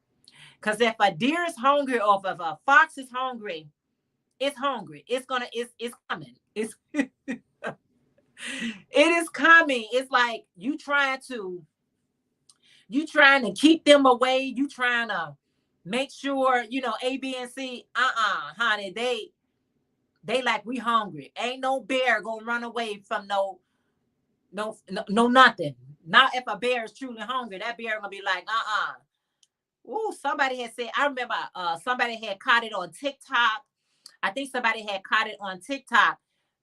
Because if a deer is hungry or if a fox is hungry, it's hungry. It's coming. It is coming. It's like you trying to keep them away. You trying to make sure, A, B, and C. Honey, they like we hungry. Ain't no bear gonna run away from no nothing. Not if a bear is truly hungry. That bear gonna be like, Ooh, somebody had said, I remember somebody had caught it on TikTok. I think somebody had caught it on TikTok.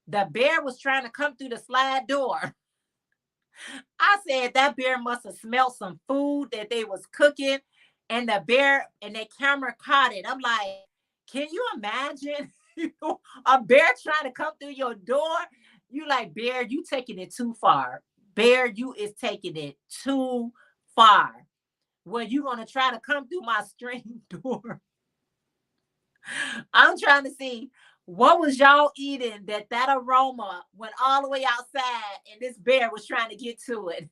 The bear was trying to come through the slide door. I said that bear must have smelled some food that they was cooking, and the bear and their camera caught it. I'm like, can you imagine a bear trying to come through your door? You like, bear, you taking it too far. Bear, you is taking it too far. Well, you gonna try to come through my screen door? I'm trying to see what was y'all eating that aroma went all the way outside, and this bear was trying to get to it.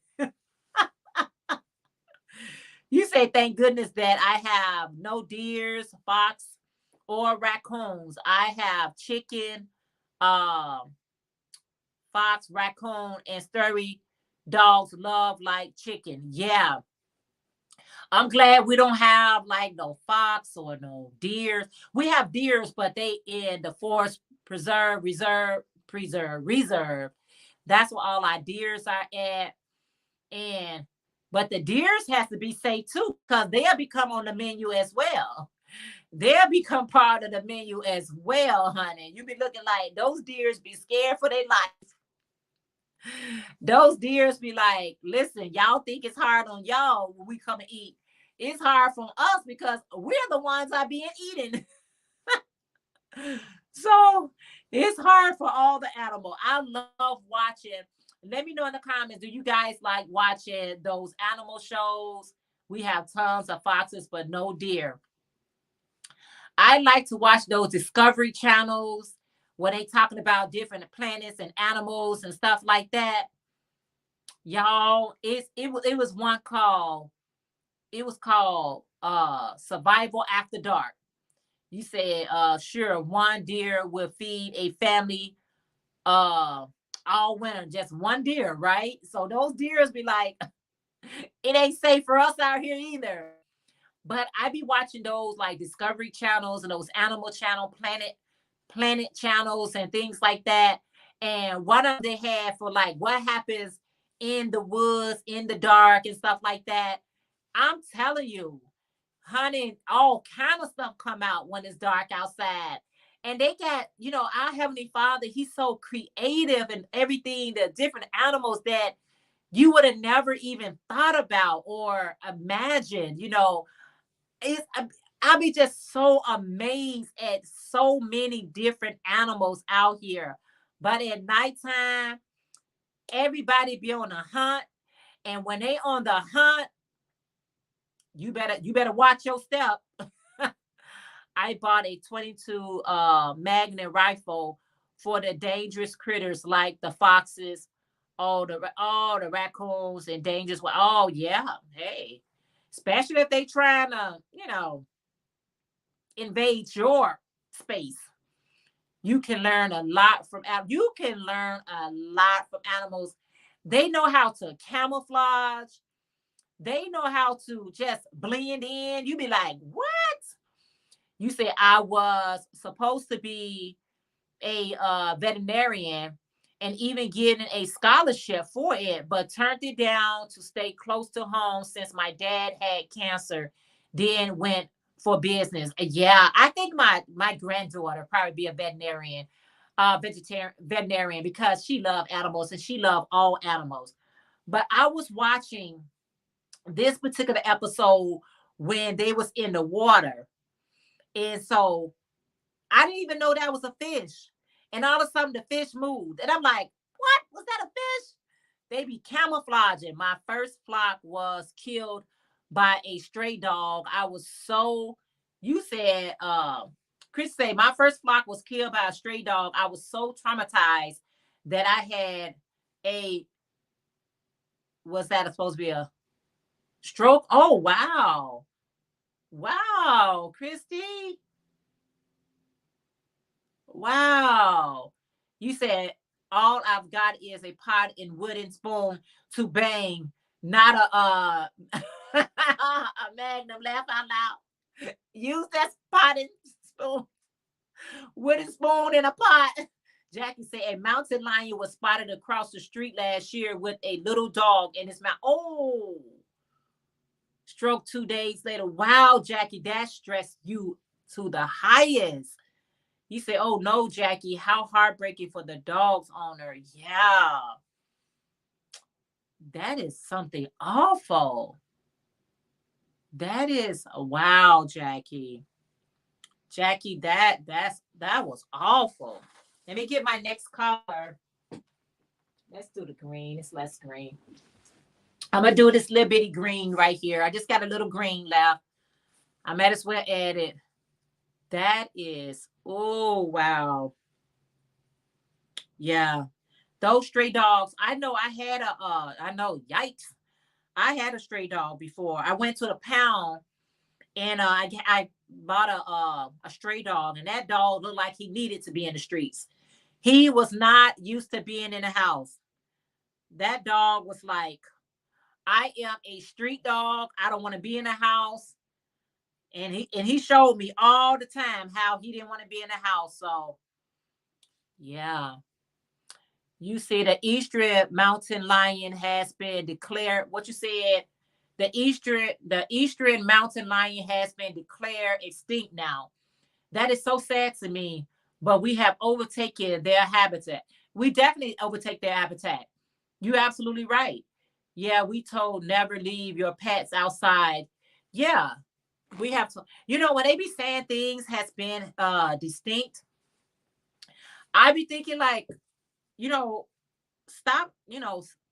You say, thank goodness that I have no deers, fox, or raccoons. I have chicken, fox, raccoon, and stray dogs love like chicken. Yeah. I'm glad we don't have like no fox or no deers. We have deers, but they in the forest reserve. That's where all our deers are at. And But the deers has to be safe too, because they'll become on the menu as well. They'll become part of the menu as well, honey. You be looking like those deers be scared for their life. Those deers be like, listen, y'all think it's hard on y'all when we come and eat. It's hard for us because we're the ones that are being eaten. So it's hard for all the animal. I love watching. Let me know in the comments, do you guys like watching those animal shows? We have tons of foxes, but no deer. I like to watch those Discovery channels where they talking about different planets and animals and stuff like that. Y'all, it was one called, it was called Survival After Dark. You said sure, one deer will feed a family uh all winter, just one deer, right? So those deers be like, it ain't safe for us out here either. But I be watching those like Discovery channels and those Animal Channel, Planet channels and things like that. And one of them they had for like what happens in the woods, in the dark and stuff like that. I'm telling you, honey, all kind of stuff come out when it's dark outside. And they got, our Heavenly Father, He's so creative and everything, the different animals that you would have never even thought about or imagined, it's I'll be just so amazed at so many different animals out here. But at nighttime, everybody be on a hunt. And when they on the hunt, you better watch your step. I bought a 22 Magnum rifle for the dangerous critters like the foxes, all the raccoons and dangerous. Oh yeah, hey, especially if they trying to, invade your space. You can learn a lot from you can learn a lot from animals. They know how to camouflage. They know how to just blend in. You be like, what? You say I was supposed to be a veterinarian and even getting a scholarship for it, but turned it down to stay close to home since my dad had cancer. Then went for business. Yeah, I think my granddaughter probably be a veterinarian, vegetarian veterinarian because she loved animals and she loved all animals. But I was watching this particular episode when they was in the water, and so I didn't even know that was a fish. And all of a sudden the fish moved. And I'm like, what? Was that a fish? They be camouflaging. My first flock was killed by a stray dog. I was so, you said, Chris said, my first flock was killed by a stray dog. I was so traumatized that I had a, was that supposed to be a stroke? Oh, wow. Wow, Christy. Wow. You said all I've got is a pot and wooden spoon to bang, not a magnum. Laugh out loud. Use that pot and spoon, wooden spoon in a pot. Jackie said a mountain lion was spotted across the street last year with a little dog in his mouth. Oh, stroke 2 days later. Wow, Jackie, that stressed you to the highest. He said, oh no, Jackie, how heartbreaking for the dog's owner. Yeah. That is something awful. That is wow, Jackie. Jackie, that was awful. Let me get my next color. Let's do the green. It's less green. I'm gonna do this little bitty green right here. I just got a little green left. I might as well add it. That is, oh wow. Yeah. Those stray dogs. I know I had I know, yikes. I had a stray dog before. I went to the pound and I bought a stray dog, and that dog looked like he needed to be in the streets. He was not used to being in the house. That dog was like, I am a street dog. I don't want to be in the house. And he showed me all the time how he didn't want to be in the house. So yeah. You see the Eastern mountain lion has been declared, what you said, The eastern mountain lion has been declared extinct now. That is so sad to me. But we have overtaken their habitat. We definitely overtake their habitat. You're absolutely right. Yeah, we told never leave your pets outside. Yeah, we have to. When they be saying things has been distinct, I be thinking like, you know, stop,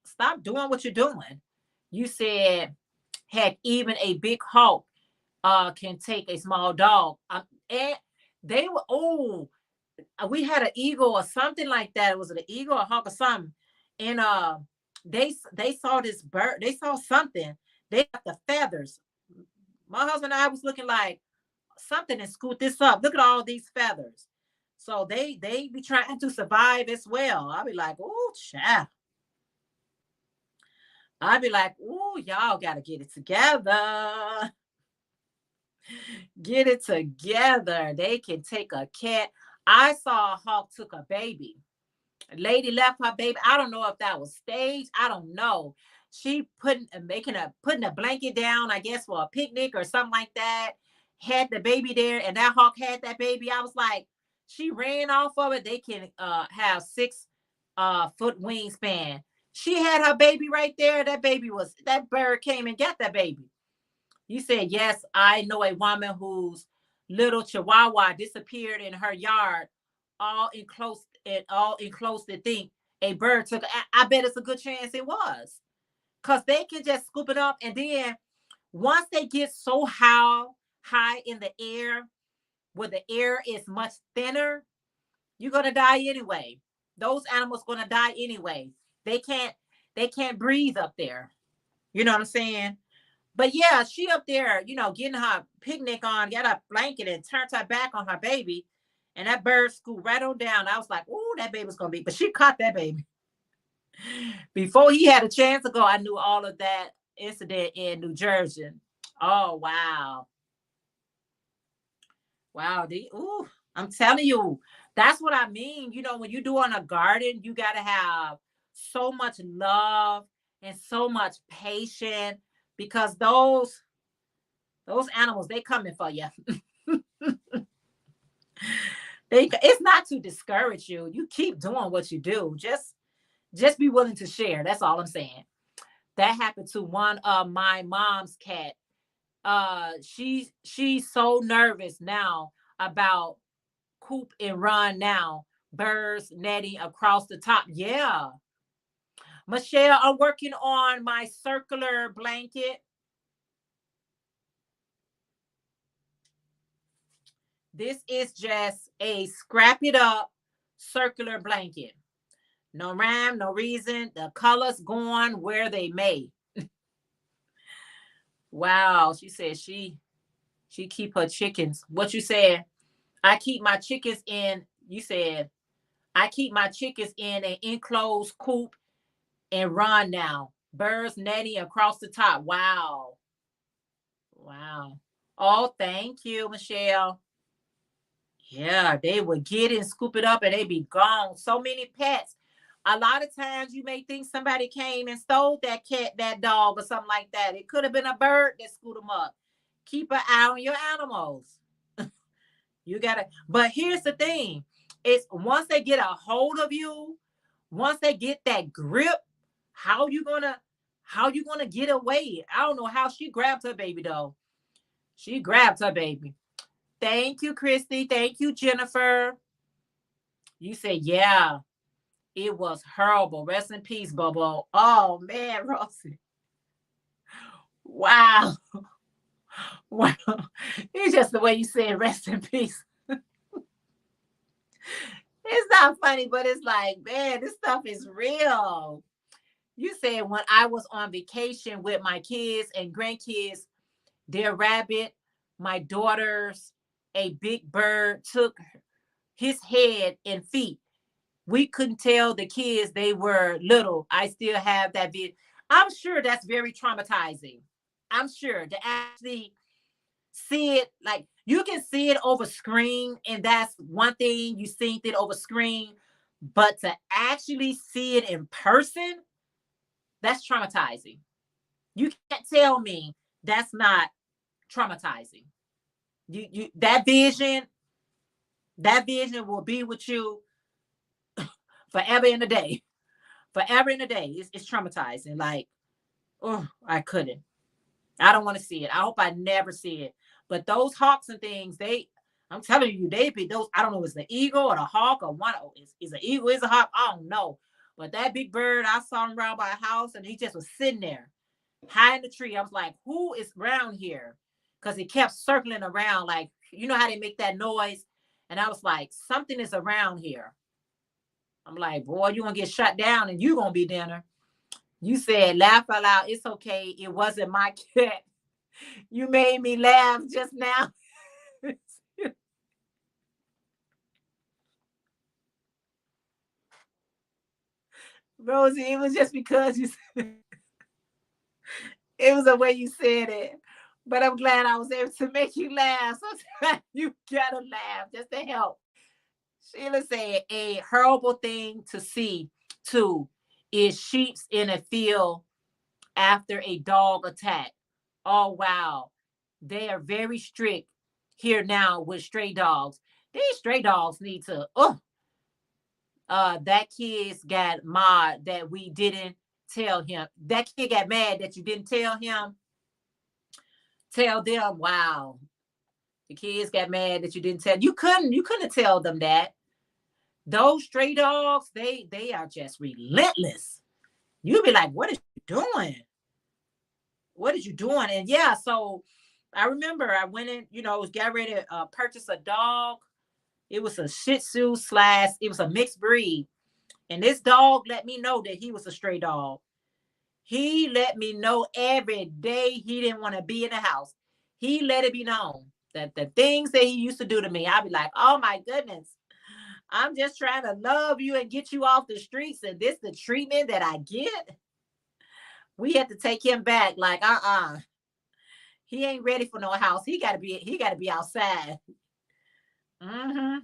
stop doing what you're doing. You said, heck, even a big hawk can take a small dog. And they were, we had an eagle or something like that. Was it an eagle or a hawk or something? And they saw this bird. They saw something. They got the feathers. My husband and I was looking like something and scoot this up. Look at all these feathers. So they be trying to survive as well. I'll be like, oh, child. I'd be like, oh, y'all got to get it together. Get it together. They can take a cat. I saw a hawk took a baby. A lady left her baby. I don't know if that was staged. I don't know. She putting a blanket down, I guess, for a picnic or something like that. Had the baby there, and that hawk had that baby. I was like, she ran off of it. They can have 6 foot wingspan. She had her baby right there. That bird came and got that baby. You said, yes, I know a woman whose little chihuahua disappeared in her yard, all enclosed to think a bird took. I bet it's a good chance it was. Because they can just scoop it up. And then once they get so high in the air, where the air is much thinner, you're gonna die anyway. Those animals gonna die anyway. They can't they can't breathe up there. You know what I'm saying? But yeah, she up there, getting her picnic on, got a blanket and turned her back on her baby. And that bird scooped right on down. I was like, oh, that baby's gonna be, but she caught that baby. Before he had a chance to go, I knew all of that incident in New Jersey. Oh wow. Wow. I'm telling you, that's what I mean. When you're doing a garden, you gotta have so much love and so much patience because those animals, they coming for you. It's not to discourage you. You keep doing what you do. Just be willing to share. That's all I'm saying. That happened to one of my mom's cat. She's so nervous now about coop and run now. Birds netting across the top. Yeah. Michelle, I'm working on my circular blanket. This is just a scrap it up circular blanket. No rhyme, no reason. The colors going where they may. Wow, she said she keep her chickens. What you said? I keep my chickens in. You said I keep my chickens in an enclosed coop and run now. Birds netting across the top. Wow, wow. Oh, thank you, Michelle. Yeah, they would get it and scoop it up and they be gone. So many pets. A lot of times you may think somebody came and stole that cat, that dog, or something like that. It could have been a bird that scooped them up. Keep an eye on your animals. You gotta, but here's the thing. It's once they get a hold of you, once they get that grip, how you gonna how you gonna get away? I don't know how she grabbed her baby though. She grabbed her baby. Thank you, Christy. Thank you, Jennifer. You said, yeah, it was horrible. Rest in peace, Bobo. Oh man, Rosie. Wow. Wow. It's just the way you said rest in peace. It's not funny, but it's like, man, this stuff is real. You said when I was on vacation with my kids and grandkids, their rabbit, my daughter's, a big bird took his head and feet. We couldn't tell the kids they were little. I still have that video. I'm sure that's very traumatizing. I'm sure to actually see it, like you can see it over screen, and that's one thing, you seen it over screen, but to actually see it in person, that's traumatizing. You can't tell me that's not traumatizing. You that vision will be with you forever in a day. Forever in a day. It's traumatizing. Like, oh, I couldn't. I don't want to see it. I hope I never see it. But those hawks and things, I'm telling you, they be those. I don't know, if it's the eagle or the hawk or one. Is an eagle, is a hawk? I don't know. But that big bird, I saw him around by a house, and he just was sitting there, high in the tree. I was like, who is around here? Because he kept circling around, like, you know how they make that noise. And I was like, something is around here. I'm like, boy, you gonna get shut down, and you gonna be dinner. You said, laugh out loud. It's okay. It wasn't my cat. You made me laugh just now. Rosie, it was just because it was the way you said it. But I'm glad I was able to make you laugh. Sometimes you gotta laugh just to help. Sheila said a horrible thing to see too is sheeps in a field after a dog attack. Oh wow. They are very strict here now with stray dogs. These stray dogs need to that kids got mad that we didn't tell him. That kid got mad that you didn't tell him. Tell them, wow. The kids got mad that you didn't tell. You couldn't tell them that. Those stray dogs, they are just relentless. You'll be like, what is you doing? What is you doing? And yeah, so I remember I went in, was getting ready to purchase a dog. It was a Shih Tzu slash, it was a mixed breed. And this dog let me know that he was a stray dog. He let me know every day he didn't want to be in the house. He let it be known that the things that he used to do to me, I'd be like, oh my goodness, I'm just trying to love you and get you off the streets. And this the treatment that I get. We had to take him back. Like, he ain't ready for no house. He gotta be outside. Hmm.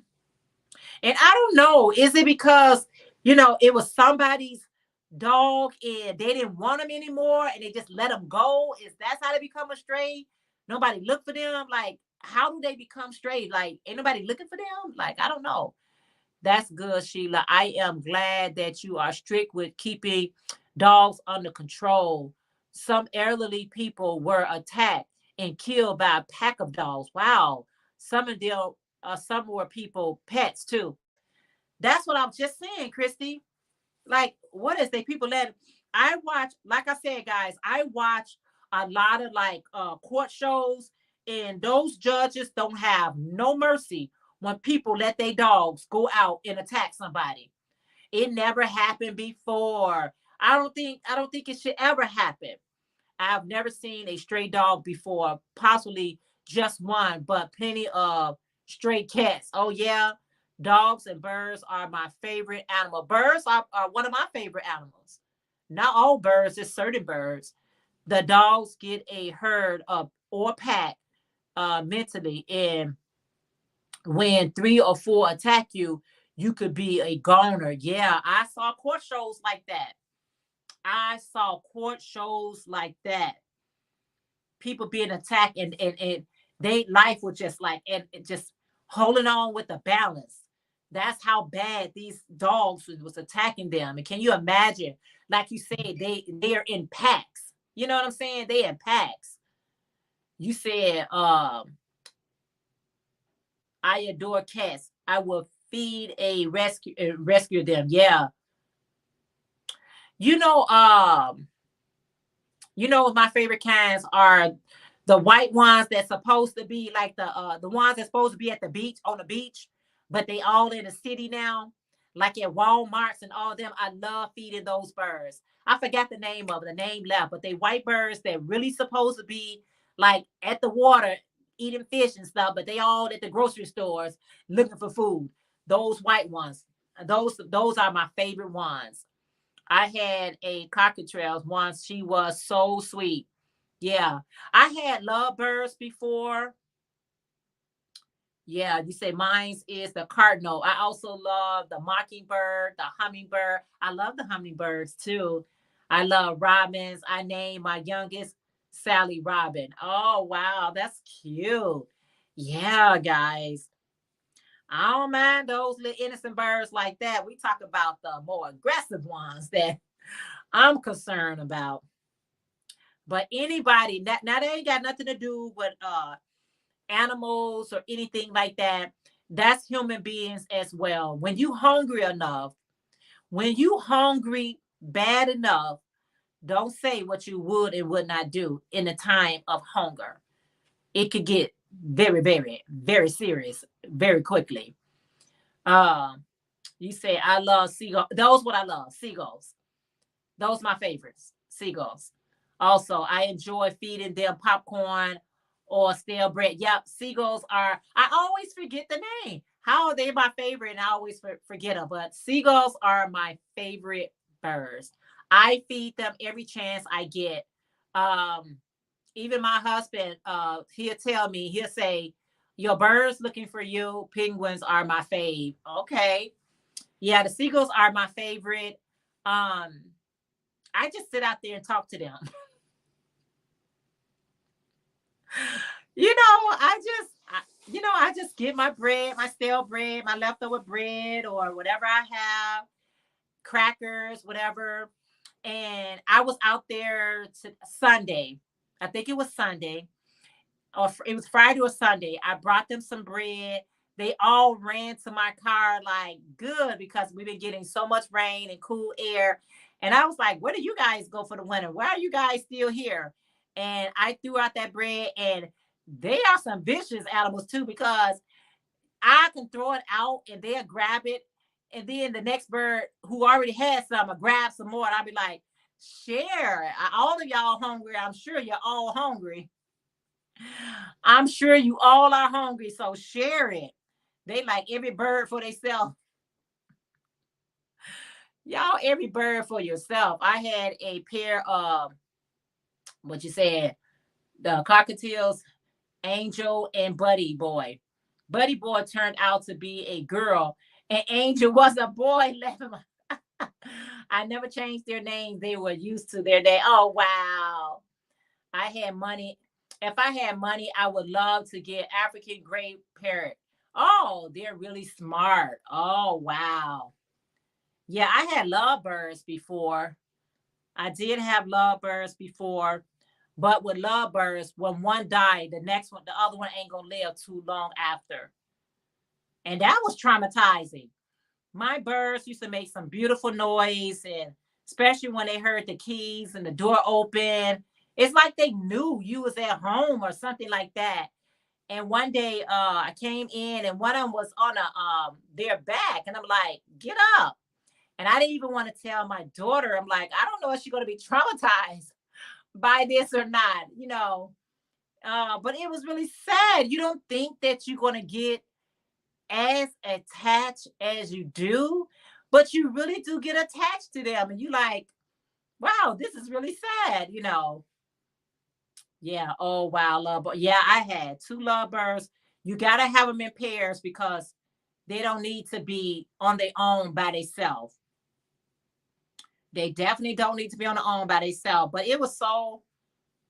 And I don't know, is it because, it was somebody's dog and they didn't want him anymore and they just let him go? Is that's how they become a stray? Nobody look for them? Like, how do they become stray? Like, ain't nobody looking for them? Like, I don't know. That's good, Sheila. I am glad that you are strict with keeping dogs under control. Some elderly people were attacked and killed by a pack of dogs. Wow. Some of them, some were people, pets too. That's what I'm just saying, Christy. Like, what is they people that I watch? Like I said, guys, I watch a lot of like court shows, and those judges don't have no mercy when people let their dogs go out and attack somebody. It never happened before. I don't think it should ever happen. I've never seen a stray dog before, possibly just one, but plenty of stray cats. Oh, yeah. Dogs and birds are my favorite animal. Birds are one of my favorite animals. Not all birds, it's certain birds. The dogs get a herd of or pack mentally. And when three or four attack you, you could be a goner. Yeah, I saw court shows like that. I saw court shows like that. People being attacked, and they life was just like, and just holding on with the balance. That's how bad these dogs was attacking them. And can you imagine? Like you said, they're in packs. You know what I'm saying? They in packs. You said, I adore cats. I will feed a rescue them. Yeah. You know, um, my favorite kinds are the white ones that's supposed to be like the ones that's supposed to be at the beach, on the beach, but they all in the city now, like at Walmarts and all them. I love feeding those birds. I forgot the name of it, the name left, but they white birds that really supposed to be like at the water eating fish and stuff, but they all at the grocery stores looking for food. Those white ones, those are my favorite ones. I had a cockatriel once. She was so sweet. Yeah. I had lovebirds before. Yeah, you say mine's is the cardinal. I also love the mockingbird, the hummingbird. I love the hummingbirds too. I love robins. I named my youngest Sally Robin. Oh, wow. That's cute. Yeah, guys. I don't mind those little innocent birds like that. We talk about the more aggressive ones that I'm concerned about. But anybody that now they ain't got nothing to do with animals or anything like that. That's human beings as well. When you hungry enough, when you hungry bad enough, don't say what you would and would not do in a time of hunger. It could get very, very, very serious very quickly. Um, you say I love seagulls. Those what I love, seagulls. Those my favorites, seagulls. Also, I enjoy feeding them popcorn or stale bread. Yep, seagulls are. I always forget the name. How are they my favorite? And I always forget them. But seagulls are my favorite birds. I feed them every chance I get. Um, Even my husband, he'll tell me, he'll say, "Your birds looking for you. Penguins are my fave." Okay, yeah, the seagulls are my favorite. Um, I just sit out there and talk to them. I just get my bread, my stale bread, my leftover bread, or whatever I have, crackers, whatever. And I was out there to Sunday. I think it was Sunday, or it was Friday or Sunday. I brought them some bread. They all ran to my car like good because we've been getting so much rain and cool air. And I was like, where do you guys go for the winter? Why are you guys still here? And I threw out that bread, and they are some vicious animals too, because I can throw it out and they'll grab it. And then the next bird who already had some will grab some more. And I'll be like, share. All of y'all hungry. I'm sure you're all hungry. I'm sure you all are hungry, so share it. They like every bird for themselves. Y'all, every bird for yourself. I had a pair of what you said, the cockatiels, Angel and Buddy Boy. Buddy Boy turned out to be a girl, and Angel was a boy. I never changed their names. They were used to their day. Oh wow. I had money. If I had money, I would love to get African gray parrot. Oh, they're really smart. Oh, wow. Yeah, I had lovebirds before. I did have lovebirds before, but with lovebirds, when one died, the next one, the other one ain't gonna live too long after. And that was traumatizing. My birds used to make some beautiful noise, and especially when they heard the keys and the door open, it's like they knew you was at home or something like that. And one day I came in and one of them was on their back, and I'm like, get up. And I didn't even want to tell my daughter. I'm like, I don't know if she's going to be traumatized by this or not, but it was really sad. You don't think that you're going to get as attached as you do, but you really do get attached to them. And you like, wow, this is really sad. Yeah. Oh, wow. Love. Yeah, I had two lovebirds. You got to have them in pairs because they don't need to be on their own by themselves. They definitely don't need to be on their own by themselves. But it was so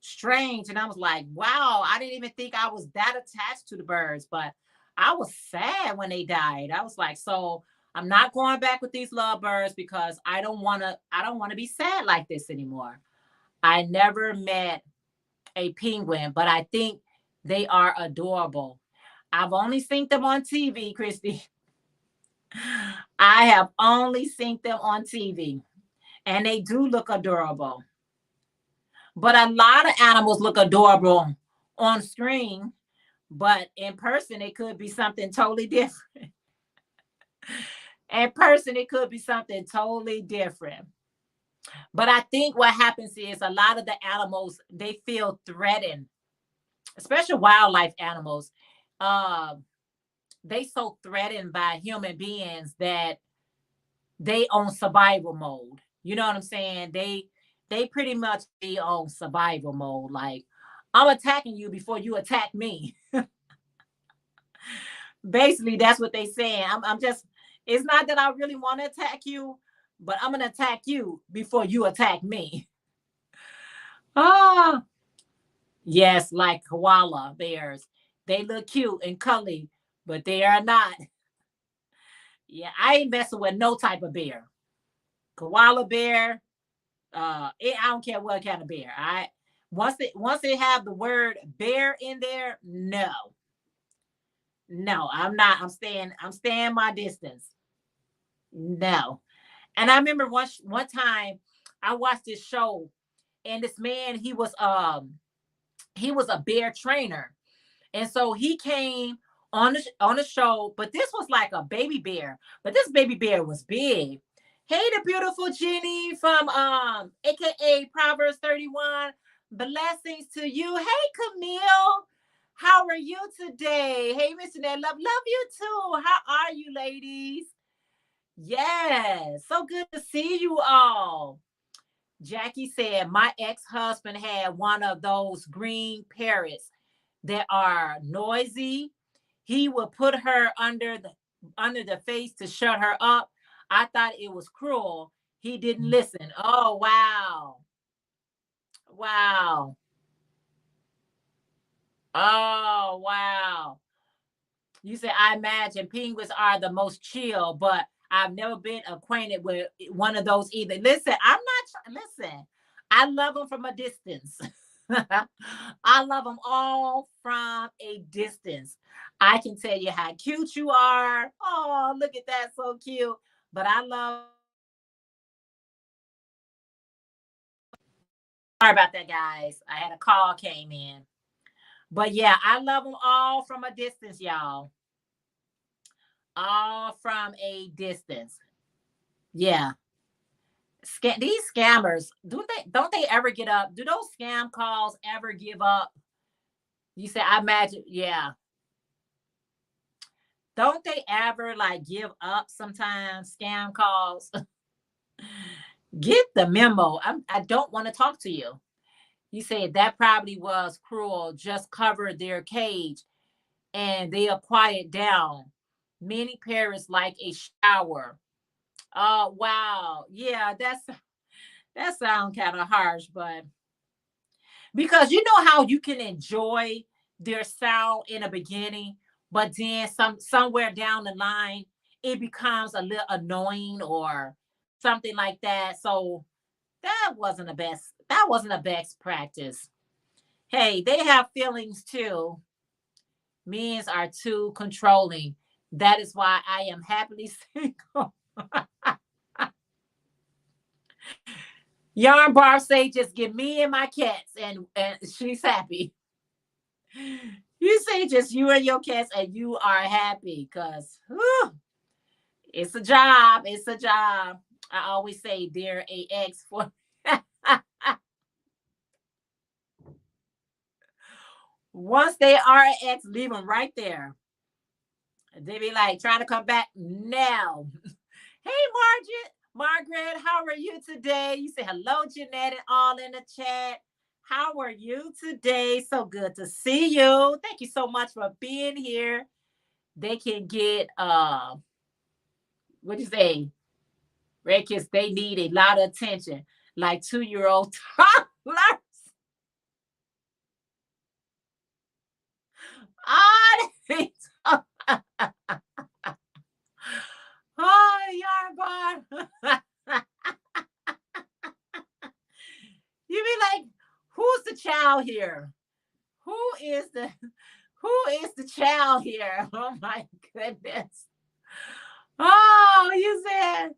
strange. And I was like, wow, I didn't even think I was that attached to the birds. But I was sad when they died. I was like, so I'm not going back with these lovebirds because I don't want to be sad like this anymore. I never met a penguin, but I think they are adorable. I've only seen them on TV, Christy. I have only seen them on TV, and they do look adorable. But a lot of animals look adorable on screen, but in person, it could be something totally different. In person, it could be something totally different. But I think what happens is a lot of the animals, they feel threatened, especially wildlife animals. Uh, they so threatened by human beings that they on survival mode. You know what I'm saying? They pretty much be on survival mode. Like, I'm attacking you before you attack me. Basically, that's what they saying. I'm just. It's not that I really want to attack you, but I'm gonna attack you before you attack me. Ah, yes, like koala bears. They look cute and cuddly, but they are not. Yeah, I ain't messing with no type of bear. Koala bear, I don't care what kind of bear. I once they have the word bear in there, no. No, I'm not. I'm staying my distance. No. And I remember one time I watched this show, and this man, he was a bear trainer. And so he came on the show, but this was like a baby bear, but this baby bear was big. Hey, the beautiful Jenny from AKA Proverbs 31. Blessings to you. Hey, Camille. How are you today? Hey, Miss Jeanette. Love you too. How are you, ladies? Yes, so good to see you all. Jackie said, my ex-husband had one of those green parrots that are noisy. He would put her under the face to shut her up. I thought it was cruel. He didn't listen. Oh, wow. Wow. Oh, wow. You said, I imagine penguins are the most chill, but I've never been acquainted with one of those either. Listen, listen, I love them from a distance. I love them all from a distance. I can tell you how cute you are. Oh, look at that. So cute. But I love, sorry about that, guys. I had a call came in. But yeah, I love them all from a distance, y'all. All from a distance. Yeah. These scammers, don't they ever get up? Do those scam calls ever give up? You say, I imagine, yeah. Don't they ever like give up sometimes? Scam calls. Get the memo. I don't want to talk to you. You said that probably was cruel. Just cover their cage and they'll quiet down. Many parents like a shower. Oh wow. Yeah, that sounds kind of harsh, but because you know how you can enjoy their sound in the beginning, but then somewhere down the line it becomes a little annoying or something like that. So that wasn't a best practice. Hey, they have feelings too. Men's are too controlling. That is why I am happily single. Yarn Bar say just give me and my cats and she's happy. You say just you and your cats and you are happy because it's a job. It's a job. I always say they're a ex for once they are an ex, leave them right there. They be like trying to come back now. Hey, Margaret, how are you today? You say hello, Jeanette, and all in the chat. How are you today? So good to see you. Thank you so much for being here. They can get what you say? Red kids, they need a lot of attention, like 2-year-old toddlers. Oh, oh, yarn bar. You be like, who's the child here? Who is the who is the child here? Oh my goodness. Oh, you said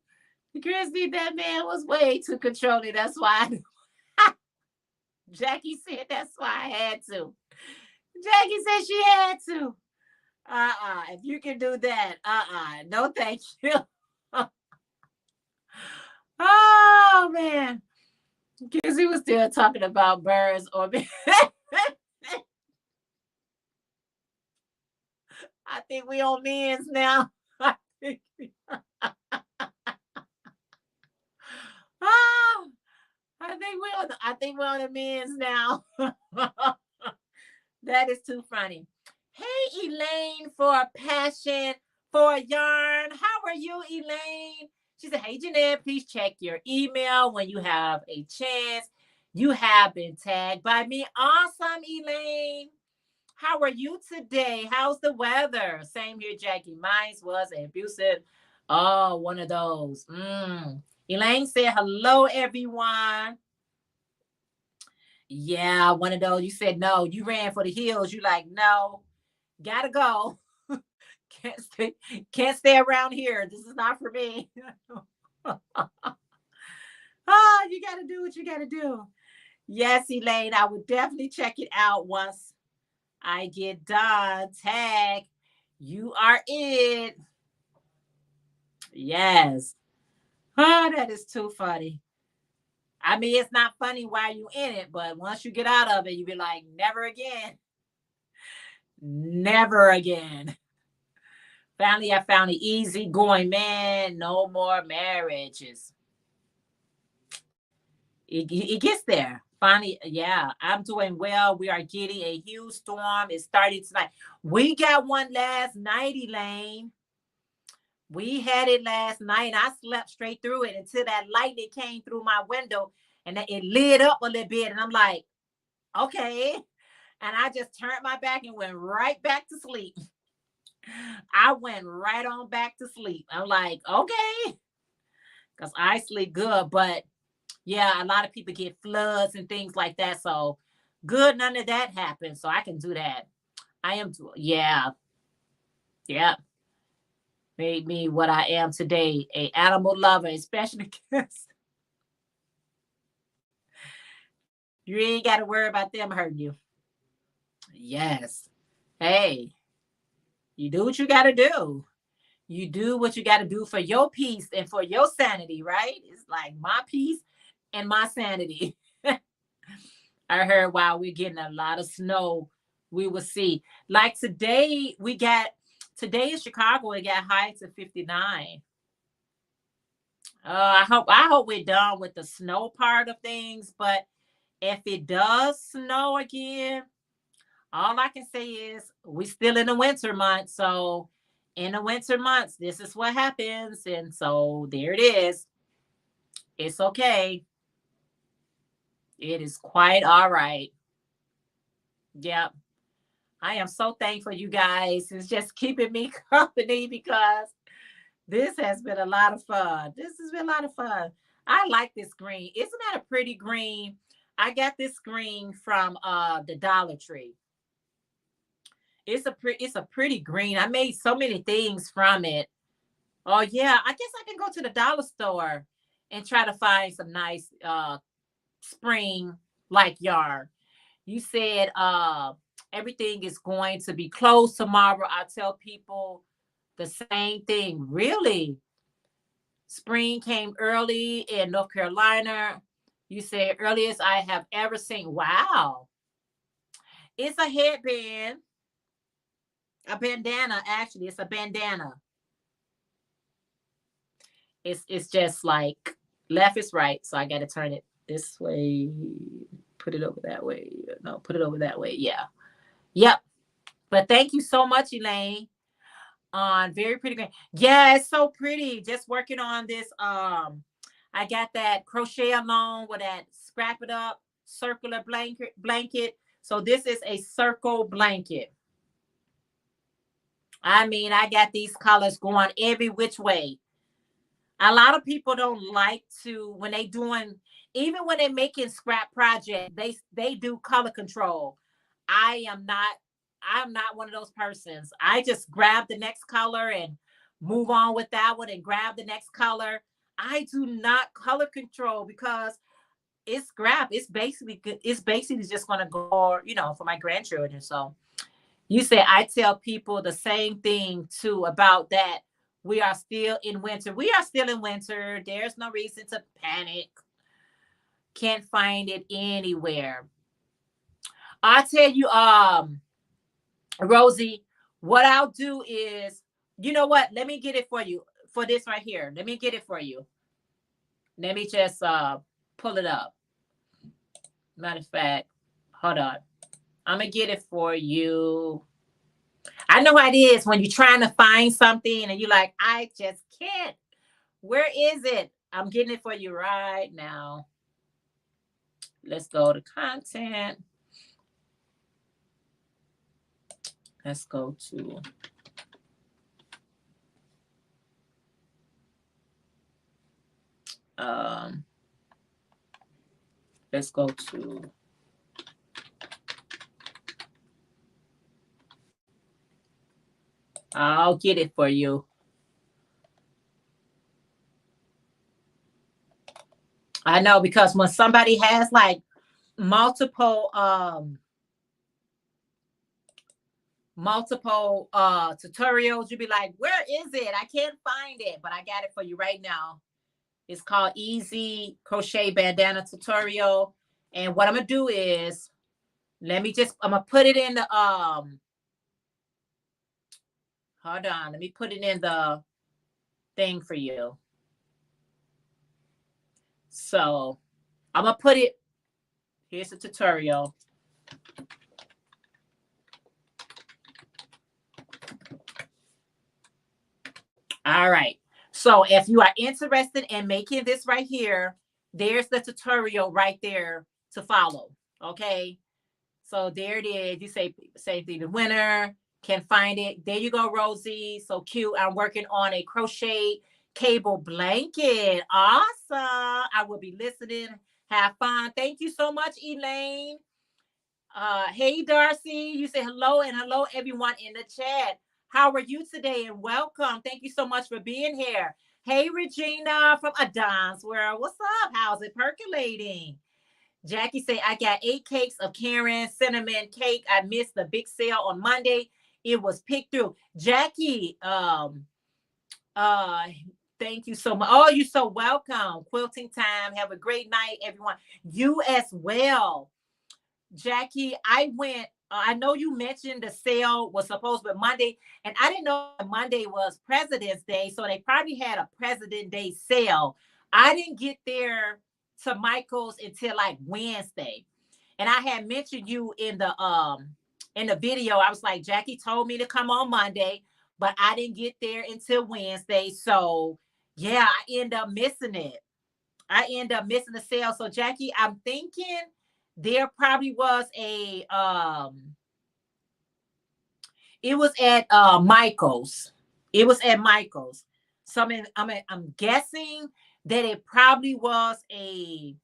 Christy, that man was way too controlling. That's why Jackie said that's why I had to. Jackie said she had to. If you can do that, no thank you. Oh man. Because he was still talking about birds or I think we on men's now. Oh, I think we're on the men's now. That is too funny. Hey, Elaine, for a passion for yarn. How are you, Elaine? She said, hey, Jeanette, please check your email when you have a chance. You have been tagged by me. Awesome, Elaine. How are you today? How's the weather? Same here, Jackie. Mine was abusive. Oh, one of those. Elaine said, hello, everyone. Yeah, one of those. You said no. You ran for the hills. You like, no, gotta go. Can't stay around here. This is not for me. Oh, you gotta do what you gotta do. Yes, Elaine, I would definitely check it out once I get done. Tag, you are it. Yes. Oh, that is too funny. I mean, it's not funny while you in it, but once you get out of it, you be like, never again. Never again. Finally, I found an easy going man. No more marriages. It gets there. Finally, yeah, I'm doing well. We are getting a huge storm. It started tonight. We got one last night, Elaine. We had it last night. I slept straight through it until that lightning came through my window and it lit up a little bit. And I'm like, okay. And I just turned my back and went right back to sleep. I went right on back to sleep. I'm like, okay. Because I sleep good. But yeah, a lot of people get floods and things like that. So good, none of that happens. So I can do that. I am, yeah. Yeah. Made me what I am today, a animal lover, especially because you ain't got to worry about them hurting you. Yes. Hey, you do what you got to do. You do what you got to do for your peace and for your sanity, right? It's like my peace and my sanity. I heard while we're getting a lot of snow, we will see. Like today, today in Chicago, it got high to 59. I hope we're done with the snow part of things, but if it does snow again, all I can say is we still in the winter months. So in the winter months, this is what happens. And so there it is. It's okay. It is quite all right. Yep. I am so thankful you guys. It's just keeping me company because this has been a lot of fun. This has been a lot of fun. I like this green. Isn't that a pretty green? I got this green from the Dollar Tree. It's a pretty green. I made so many things from it. Oh yeah, I guess I can go to the dollar store and try to find some nice spring like yarn. You said everything is going to be closed tomorrow. I tell people the same thing. Really? Spring came early in North Carolina. You said earliest I have ever seen. Wow. It's a headband. A bandana, actually. It's a bandana. It's just like left is right. So I gotta turn it this way. Put it over that way. No, put it over that way. Yeah. Yep. But thank you so much, Elaine. On very pretty green. Yeah, it's so pretty. Just working on this. I got that crochet along with that scrap it up circular blanket. So this is a circle blanket. I mean, I got these colors going every which way. A lot of people don't like to when they doing, even when they're making scrap project, they do color control. I'm not one of those persons. I just grab the next color and move on with that one and grab the next color. I do not color control because it's scrap. It's basically just gonna go, for my grandchildren. So you say I tell people the same thing too about that. We are still in winter. We are still in winter. There's no reason to panic. Can't find it anywhere. I tell you, Rosie, what I'll do is, you know what? Let me get it for you for this right here. Let me get it for you. Let me just pull it up. Matter of fact, hold on. I'm gonna get it for you. I know how it is when you're trying to find something and you're like, I just can't Where is it? I'm getting it for you right now. Let's go to content. Let's go to um let's go to I'll get it for you. I know, because when somebody has like multiple tutorials, you be like, where is it? I can't find it, but I got it for you right now. It's called Easy Crochet Bandana Tutorial. And what I'm gonna do is I'm gonna put it in the hold on, let me put it in the thing for you. So I'm gonna put it, here's the tutorial. All right. So if you are interested in making this right here, there's the tutorial right there to follow. Okay. So there it is. You say the winner can find it. There you go, Rosie. So cute. I'm working on a crochet cable blanket. Awesome. I will be listening. Have fun. Thank you so much, Elaine. Hey, Darcy. You say hello, and hello, everyone in the chat. How are you today? And welcome. Thank you so much for being here. Hey, Regina from Adon's World. What's up? How's it percolating? Jackie say, I got 8 cakes of Karen cinnamon cake. I missed the big sale on Monday. It was picked through. Jackie, thank you so much. Oh, you're so welcome. Quilting time. Have a great night, everyone. You as well. Jackie, I know you mentioned the sale was supposed to be Monday, and I didn't know Monday was President's Day, so they probably had a President Day sale. I didn't get there to Michael's until like Wednesday. And I had mentioned you in the video. I was like, Jackie told me to come on Monday, but I didn't get there until Wednesday. So yeah, I end up missing it. I end up missing the sale. So Jackie, I'm thinking there probably was it was at Michael's. It was at Michael's. So I'm guessing that it probably was a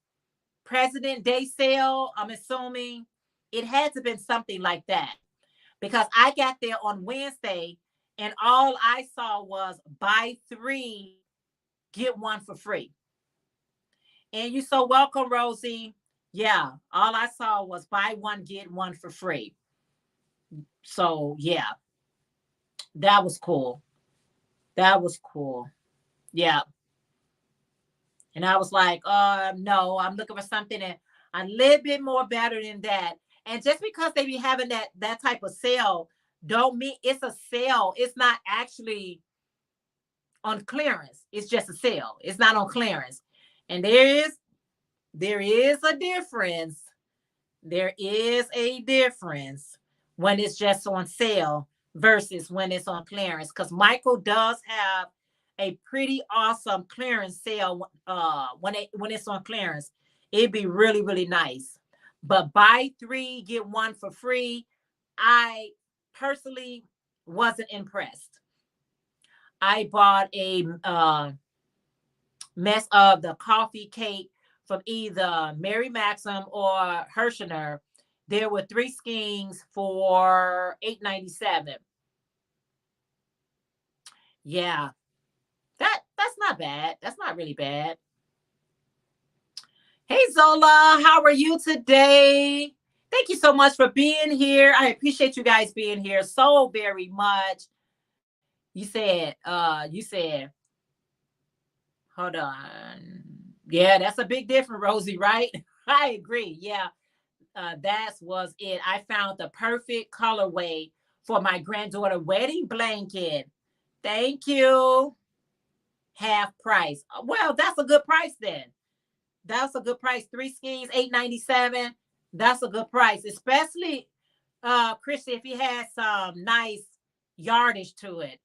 President Day sale. I'm assuming it had to have been something like that, because I got there on Wednesday and all I saw was buy 3, get 1 for free. And you're so welcome, Rosie. Yeah, all I saw was buy 1, get 1 for free. So yeah, that was cool. That was cool. Yeah. And I was like, no, I'm looking for something that a little bit more better than that. And just because they be having that type of sale, don't mean it's a sale. It's not actually on clearance. It's just a sale. It's not on clearance. And there is a difference. There is a difference when it's just on sale versus when it's on clearance. Because Michael does have a pretty awesome clearance sale when it's on clearance. It'd be really, really nice. But buy 3, get 1 for free. I personally wasn't impressed. I bought a mess of the coffee cake from either Mary Maxim or Hirschner. There were 3 skeins for $8.97. Yeah, that's not bad. That's not really bad. Hey Zola, how are you today? Thank you so much for being here. I appreciate you guys being here so very much. You said, hold on. Yeah, that's a big difference, Rosie, right? I agree. Yeah, that was it. I found the perfect colorway for my granddaughter wedding blanket. Thank you. Half price. Well, that's a good price then. That's a good price. 3 skeins, $8.97. That's a good price, especially Chrissy, if he has some nice yardage to it.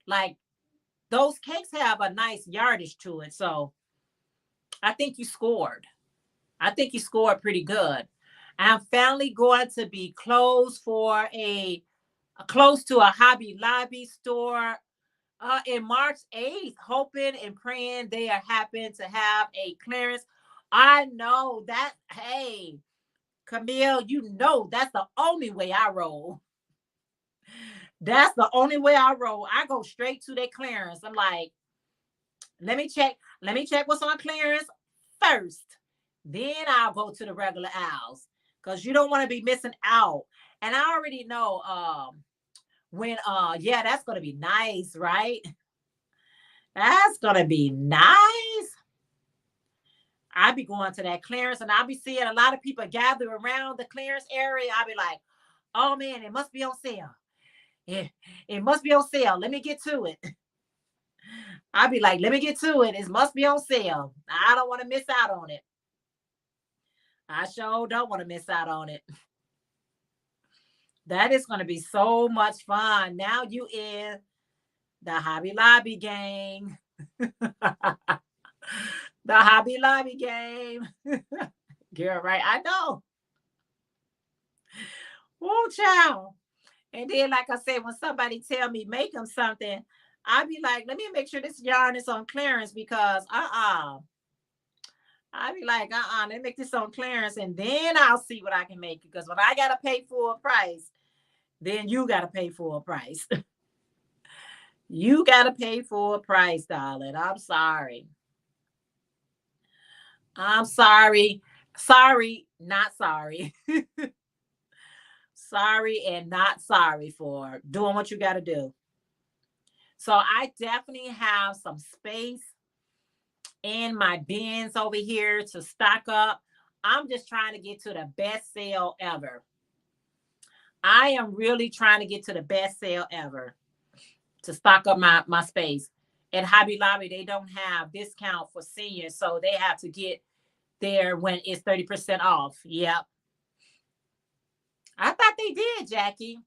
Like those cakes have a nice yardage to it. So I think you scored. I think you scored pretty good. I'm finally going to be closed for a close to a Hobby Lobby store in March 8th, hoping and praying they are happen to have a clearance. I know that, hey, Camille, you know that's the only way I roll. That's the only way I roll. I go straight to their clearance. I'm like, let me check what's on clearance first. Then I'll go to the regular aisles. Because you don't want to be missing out. And I already know when yeah, that's gonna be nice, right? That's gonna be nice. I'll be going to that clearance and I'll be seeing a lot of people gather around the clearance area. I'll be like, oh man, it must be on sale. It must be on sale. Let me get to it. I'll be like, let me get to it. It must be on sale. I don't want to miss out on it. I sure don't want to miss out on it. That is going to be so much fun. Now you in the Hobby Lobby gang. The Hobby Lobby game. Girl, right? I know. Woo, child. And then, like I said, when somebody tell me make them something, I be like, let me make sure this yarn is on clearance because I be like, let me make this on clearance and then I'll see what I can make. Because when I gotta pay full price, then you gotta pay full price. You gotta pay full price, darling. I'm sorry. I'm sorry. Sorry, not sorry. Sorry and not sorry for doing what you got to do. So I definitely have some space in my bins over here to stock up. I'm just trying to get to the best sale ever. I am really trying to get to the best sale ever to stock up my space. At Hobby Lobby, they don't have discount for seniors, so they have to get there when it's 30% off. Yep. I thought they did, Jackie.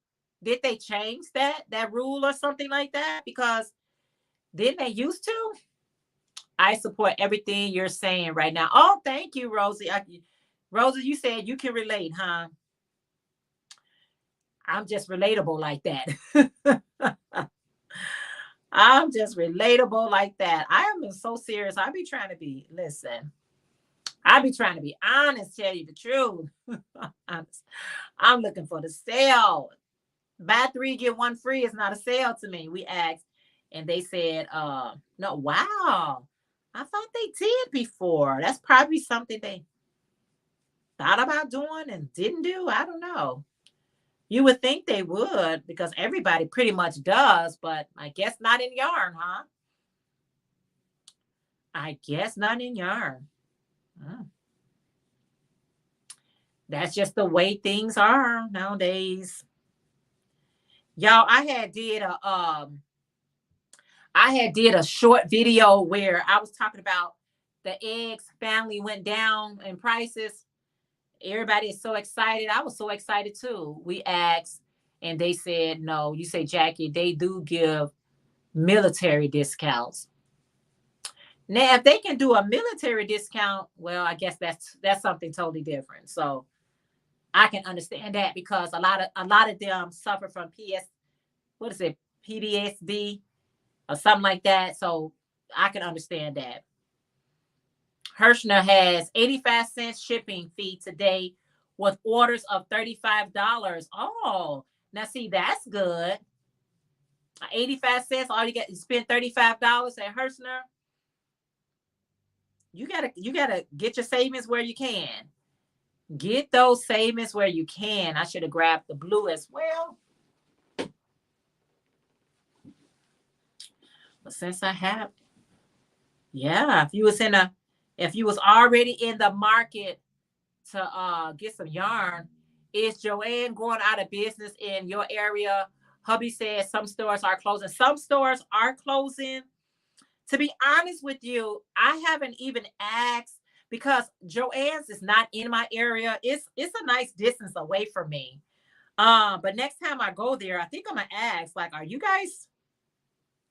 Did they change that rule or something like that? Because didn't they used to? I support everything you're saying right now. Oh, thank you, Rosie. Rosie, you said you can relate, huh? I'm just relatable like that. I'm just relatable like that. I am so serious. I be trying to be, listen, I be trying to be honest, tell you the truth. I'm looking for the sale. Buy 3, get 1 free is not a sale to me. We asked and they said, no, wow. I thought they did before. That's probably something they thought about doing and didn't do. I don't know. You would think they would because everybody pretty much does, but I guess not in yarn, huh? I guess not in yarn. That's just the way things are nowadays. Y'all, I had did a short video where I was talking about the eggs family went down in prices. Everybody is so excited. I was so excited too. We asked and they said, no, you say, Jackie, they do give military discounts. Now, if they can do a military discount, well, I guess that's something totally different. So I can understand that because a lot of them suffer from PTSD or something like that. So I can understand that. Hirschner has 85-cent shipping fee today with orders of $35. Oh, now see, that's good. 85 cents, all you get, you spend $35 at Hirschner. You gotta get your savings where you can. Get those savings where you can. I should have grabbed the blue as well. But since I have, yeah, if you was already in the market to get some yarn, is Joanne going out of business in your area? Hubby says some stores are closing. Some stores are closing. To be honest with you, I haven't even asked because Joanne's is not in my area. It's a nice distance away from me. But next time I go there, I think I'm gonna ask, like, are you guys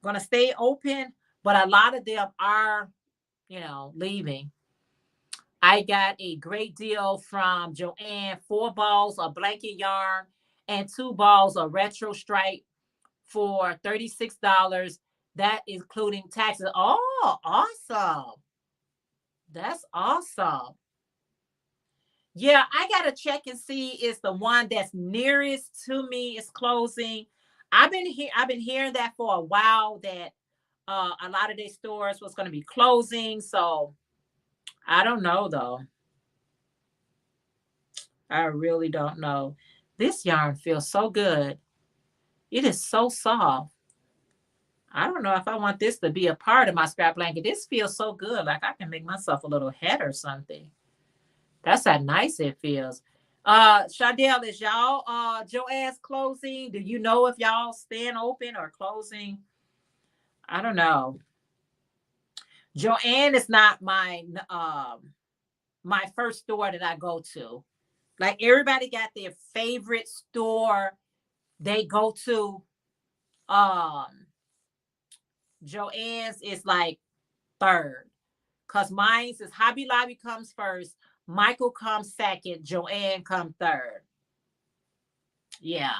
going to stay open, but a lot of them are, leaving. I got a great deal from Joanne, 4 balls of blanket yarn and 2 balls of retro stripe for $36. That including taxes. Oh, awesome. That's awesome. Yeah, I gotta check and see is the one that's nearest to me is closing. I've been hearing that for a while that a lot of their stores was gonna be closing. So I don't know though. I really don't know. This yarn feels so good. It is so soft. I don't know if I want this to be a part of my scrap blanket. This feels so good. Like I can make myself a little head or something. That's how nice it feels. Shadell, is y'all Joanne's closing? Do you know if y'all staying open or closing? I don't know. Joanne is not my first store that I go to. Like everybody got their favorite store they go to. Um, Joanne's is like third. Cause mine's is Hobby Lobby comes first, Michael comes second, Joanne comes third. Yeah.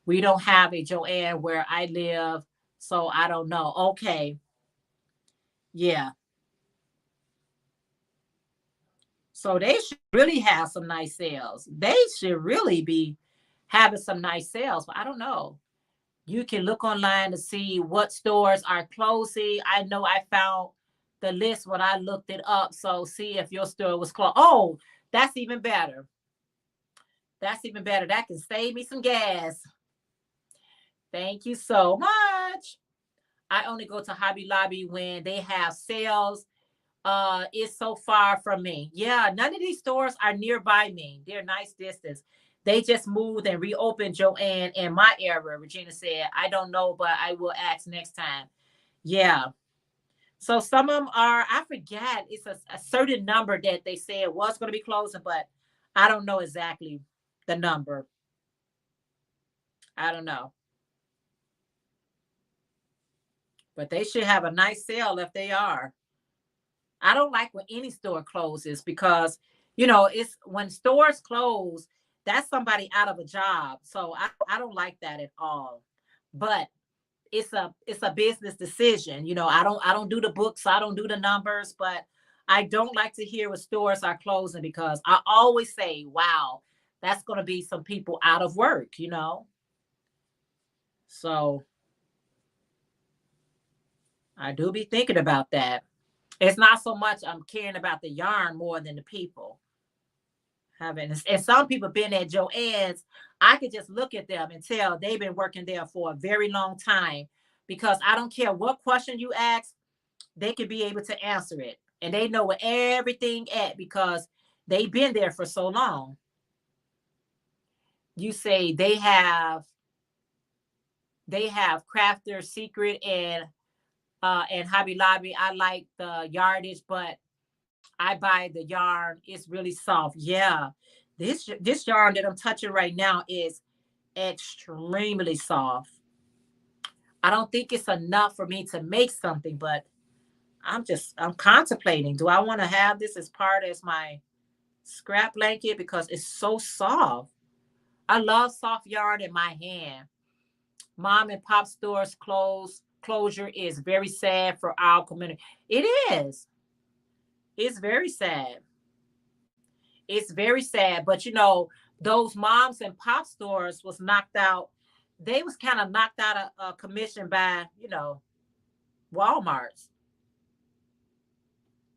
We don't have a Joanne where I live, so I don't know. Okay. Yeah. So they should really have some nice sales. They should really be having some nice sales, but I don't know. You can look online to see what stores are closing. I know I found the list when I looked it up. So see if your store was closed. Oh, that's even better. That's even better. That can save me some gas. Thank you so much. I only go to Hobby Lobby when they have sales. It's so far from me. Yeah, none of these stores are nearby me. They're nice distance. They just moved and reopened Joanne in my area. Regina said, I don't know, but I will ask next time. Yeah. So some of them are, I forget, it's a certain number that they said was going to be closing, but I don't know exactly the number. I don't know. But they should have a nice sale if they are. I don't like when any store closes because, it's when stores close, that's somebody out of a job. So I don't like that at all. But it's a business decision. I don't do the books, I don't do the numbers, but I don't like to hear when stores are closing because I always say, wow, that's going to be some people out of work. So I do be thinking about that. It's not so much I'm caring about the yarn more than the people. Having and some people been at Joanne's, I could just look at them and tell they've been working there for a very long time because I don't care what question you ask, they could be able to answer it. And they know where everything at because they've been there for so long. You say they have Crafter Secret and Hobby Lobby. I like the yardage, but I buy the yarn. It's really soft. Yeah. This yarn that I'm touching right now is extremely soft. I don't think it's enough for me to make something, but I'm contemplating. Do I want to have this as part as my scrap blanket because it's so soft? I love soft yarn in my hand. Mom and pop stores closure is very sad for our community. It is. It's very sad. It's very sad. But those moms and pop stores was knocked out. They was kind of knocked out of commission by, Walmart's.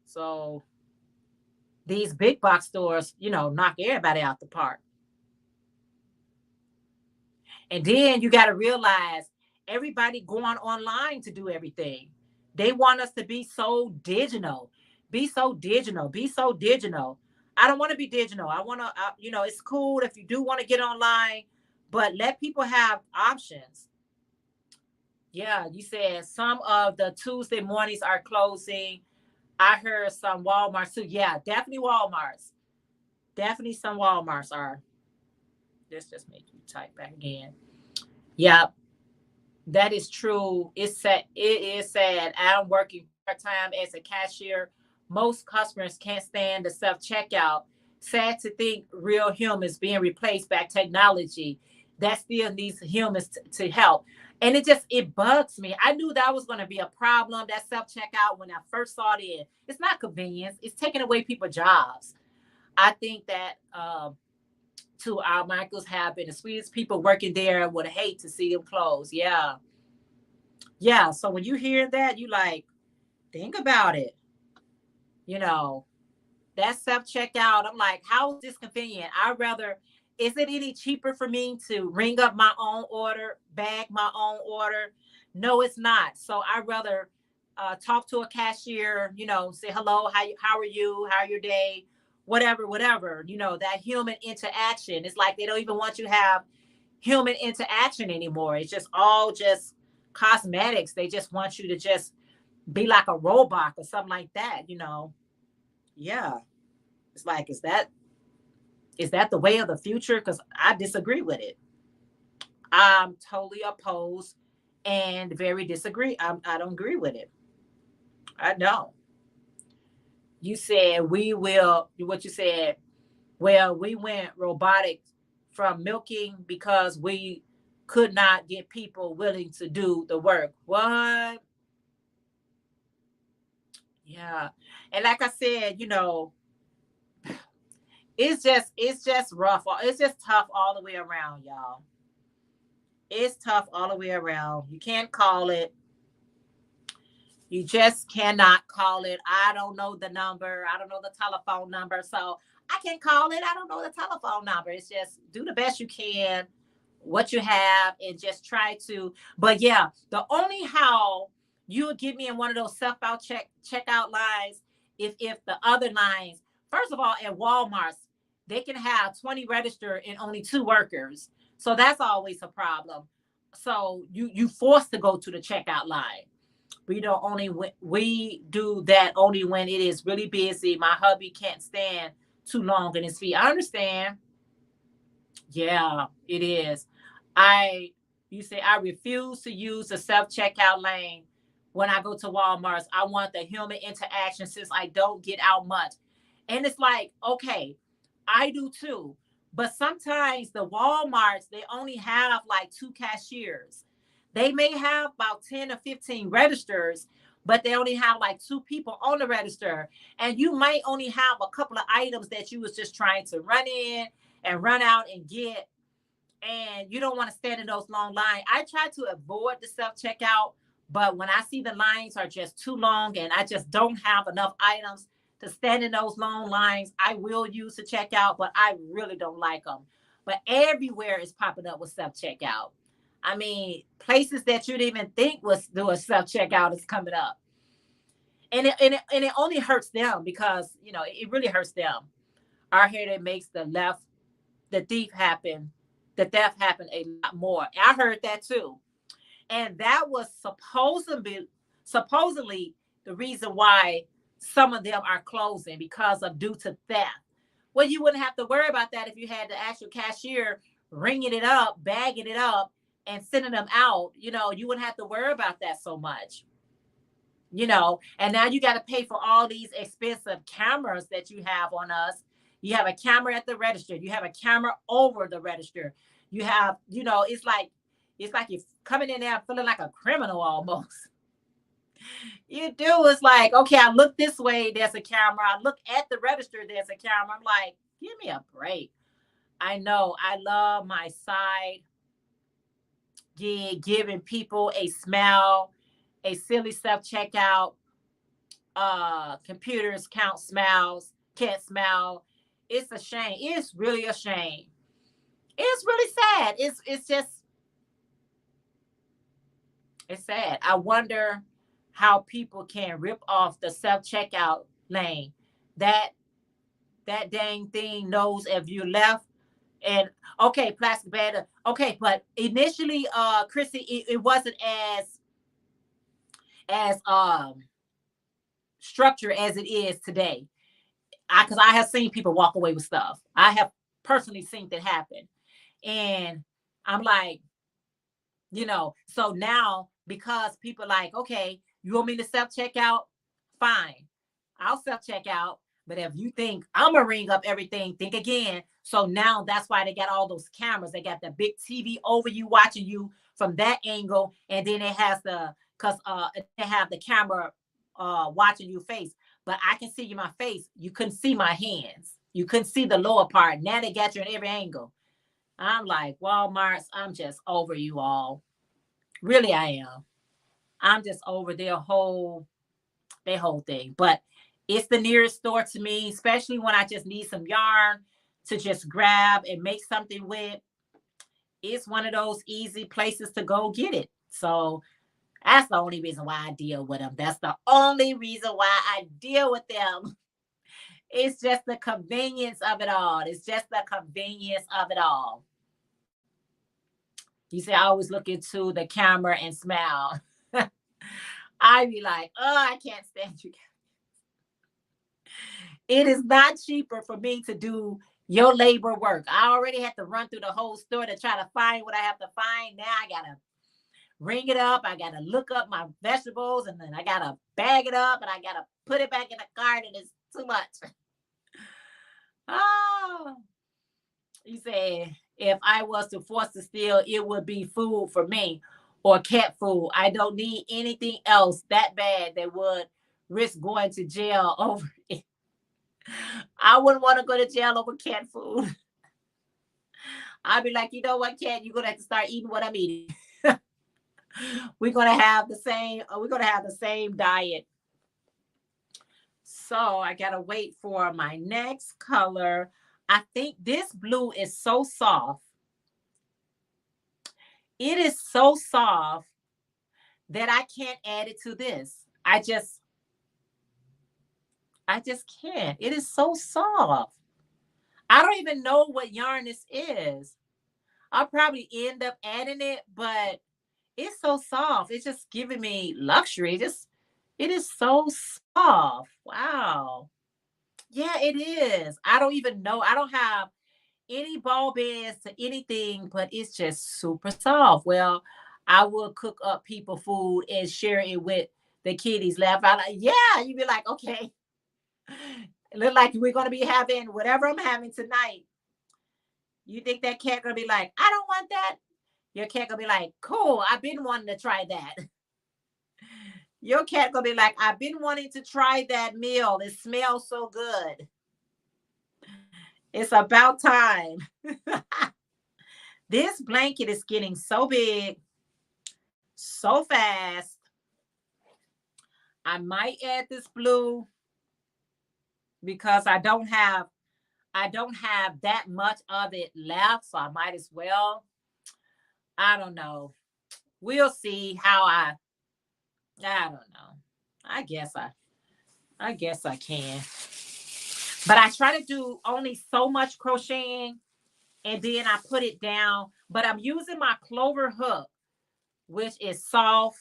So these big box stores, knock everybody out the park. And then you got to realize everybody going online to do everything. They want us to be so digital, be so digital, be so digital. I don't want to be digital. I want to, it's cool if you do want to get online, but let people have options. Yeah, you said some of the Tuesday mornings are closing. I heard some Walmarts too. Yeah, definitely Walmarts. Definitely some Walmarts are. This just make you type back again. Yep. That is true. It's sad. It is sad. I'm working part time as a cashier. Most customers can't stand the self checkout. Sad to think real humans being replaced by technology that still needs humans to help. And it bugs me. I knew that was going to be a problem. That self checkout when I first saw it, it's not convenience. It's taking away people's jobs. I think that to our Michaels have been the sweetest people working there. Would hate to see them close. Yeah, yeah. So when you hear that, you like think about it. You know, that self checkout. I'm like, how is this convenient? I'd rather. Is it any cheaper for me to ring up my own order, bag my own order? No, it's not. So I'd rather talk to a cashier. Say hello. How are you? How are your day? Whatever, whatever. That human interaction. It's like they don't even want you to have human interaction anymore. It's just all just cosmetics. They just want you to just be like a robot or something like that. Yeah. It's like, is that the way of the future? Because I disagree with it. I'm totally opposed and very disagree. I don't agree with it. I don't. You said we will, what you said, well, we went robotic from milking because we could not get people willing to do the work. What? Yeah. And like I said, it's just rough. It's just tough all the way around, y'all. It's tough all the way around. You can't call it. You just cannot call it. I don't know the number. I don't know the telephone number. So I can call it. I don't know the telephone number. It's just do the best you can, what you have, and just try to. But yeah, the only how you would get me in one of those self-out checkout lines if the other lines, first of all, at Walmart's, they can have 20 registered and only 2 workers. So that's always a problem. So you forced to go to the checkout line. We do that only when it is really busy. My hubby can't stand too long in his feet. I understand. Yeah, it is. I You say I refuse to use the self checkout lane when I go to Walmart's. I want the human interaction since I don't get out much. And it's like, okay, I do too. But sometimes the Walmarts, they only have like 2 cashiers. They may have about 10 or 15 registers, but they only have like 2 people on the register. And you might only have a couple of items that you was just trying to run in and run out and get, and you don't want to stand in those long lines. I try to avoid the self checkout, but when I see the lines are just too long and I just don't have enough items to stand in those long lines, I will use the checkout, but I really don't like them. But everywhere is popping up with self checkout. I mean, places that you didn't even think was doing self checkout is coming up, and it only hurts them because it really hurts them. Our hair that makes the thief happen, the theft happen a lot more. I heard that too. And that was supposedly the reason why some of them are closing because of due to theft. Well, you wouldn't have to worry about that if you had the actual cashier ringing it up, bagging it up, and sending them out. You wouldn't have to worry about that so much. And now you got to pay for all these expensive cameras that you have on us. You have a camera at the register. You have a camera over the register. You have, it's like you're coming in there feeling like a criminal almost. You do. It's like, okay, I look this way, there's a camera. I look at the register, there's a camera. I'm like, give me a break. I know. I love my side gig, giving people a smile, a silly self checkout. Computers count smiles, can't smile. It's a shame. It's really a shame. It's really sad. It's sad. I wonder how people can rip off the self checkout lane. That that dang thing knows if you left. And okay, plastic bag. Okay, but initially, Chrissy, it wasn't as structured as it is today. Because I have seen people walk away with stuff. I have personally seen that happen, and I'm like, So now, because people like, okay, you want me to self-checkout? Fine. I'll self-checkout. But if you think I'm gonna ring up everything, think again. So now that's why they got all those cameras. They got the big TV over you, watching you from that angle, and then it has they have the camera watching your face. But I can see my face. You couldn't see my hands. You couldn't see the lower part. Now they got you in every angle. I'm like, Walmart's, I'm just over you all. Really, I am. I'm just over their whole thing. But it's the nearest store to me, especially when I just need some yarn to just grab and make something with. It's one of those easy places to go get it. So that's the only reason why I deal with them. That's the only reason why I deal with them. It's just the convenience of it all. It's just the convenience of it all. You say I always look into the camera and smile. I be like, oh, I can't stand you. It is not cheaper for me to do your labor work. I already had to run through the whole store to try to find what I have to find. Now I gotta ring it up. I gotta look up my vegetables, and then I gotta bag it up, and I gotta put it back in the cart, and it's too much. Oh, you say if I was to force to steal, it would be food for me or cat food. I don't need anything else that bad that would risk going to jail over it. I wouldn't want to go to jail over cat food. I'd be like, you know what, cat, you're gonna have to start eating what I'm eating. We're gonna have the same diet. So I gotta wait for my next color. I think this blue is so soft. It is so soft that I can't add it to this. I just can't. It is so soft. I don't even know what yarn this is. I'll probably end up adding it, but it's so soft. It's just giving me luxury. It is so soft. Wow. Yeah, it is. I don't even know. I don't have any ball bearings to anything, but it's just super soft. Well, I will cook up people food and share it with the kiddies. Laugh out like, yeah, you'd be like, okay. It look like we're gonna be having whatever I'm having tonight. You think that cat gonna be like, I don't want that? Your cat gonna be like, cool, I've been wanting to try that. Your cat gonna be like, I've been wanting to try that meal. It smells so good. It's about time. This blanket is getting so big, so fast. I might add this blue because I don't have that much of it left, so I might as well. I don't know. We'll see how I don't know. I guess I can. But I try to do only so much crocheting and then I put it down. But I'm using my clover hook, which is soft.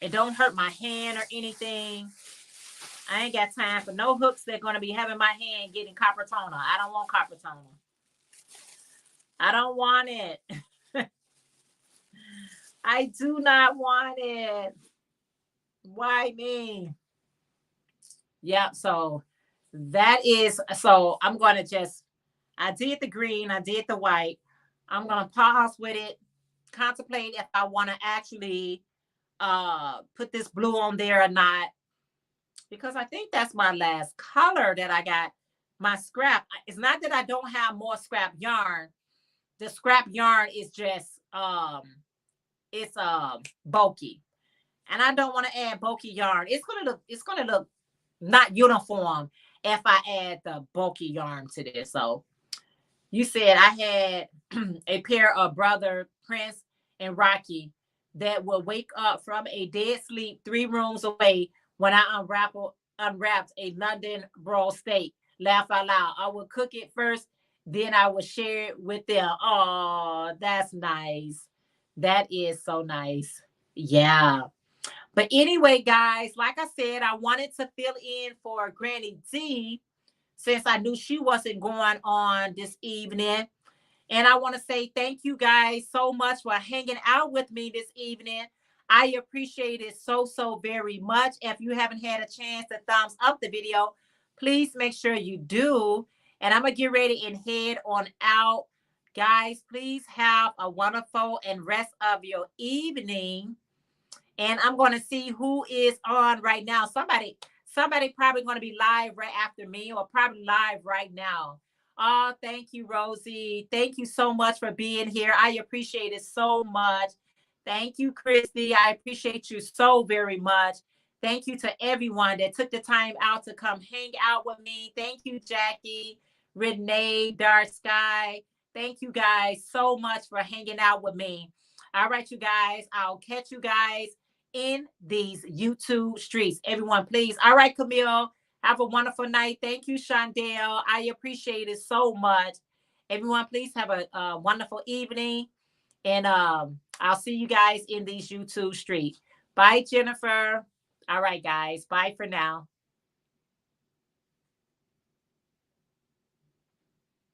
It don't hurt my hand or anything. I ain't got time for no hooks that are going to be having my hand getting copper toner. I don't want copper toner. I don't want it. I do not want it. Why me? Yep. So I'm going to I did the green. I did the white. I'm going to pause with it, contemplate if I want to actually put this blue on there or not. Because I think that's my last color that I got. My scrap. It's not that I don't have more scrap yarn. The scrap yarn is just it's bulky. And I don't want to add bulky yarn. It's gonna look not uniform if I add the bulky yarn to this. So you said I had a pair of brother Prince and Rocky that will wake up from a dead sleep 3 rooms away when I unwrapped a London broiled steak. Laugh out loud. I will cook it first, then I will share it with them. Oh, that's nice. That is so nice. Yeah. But anyway, guys, like I said, I wanted to fill in for Granny D since I knew she wasn't going on this evening. And I want to say thank you guys so much for hanging out with me this evening. I appreciate it so very much. If you haven't had a chance to thumbs up the video, please make sure you do. And I'm going to get ready and head on out. Guys, please have a wonderful and rest of your evening. And I'm going to see who is on right now. Somebody probably going to be live right after me, or probably live right now. Oh, thank you, Rosie. Thank you so much for being here. I appreciate it so much. Thank you, Christy. I appreciate you so very much. Thank you to everyone that took the time out to come hang out with me. Thank you, Jackie, Renee, Dark Sky. Thank you guys so much for hanging out with me. All right, you guys. I'll catch you guys in these YouTube streets. Everyone, please. All right, Camille. Have a wonderful night. Thank you, Shondell. I appreciate it so much. Everyone, please have a wonderful evening. And I'll see you guys in these YouTube streets. Bye, Jennifer. All right, guys. Bye for now.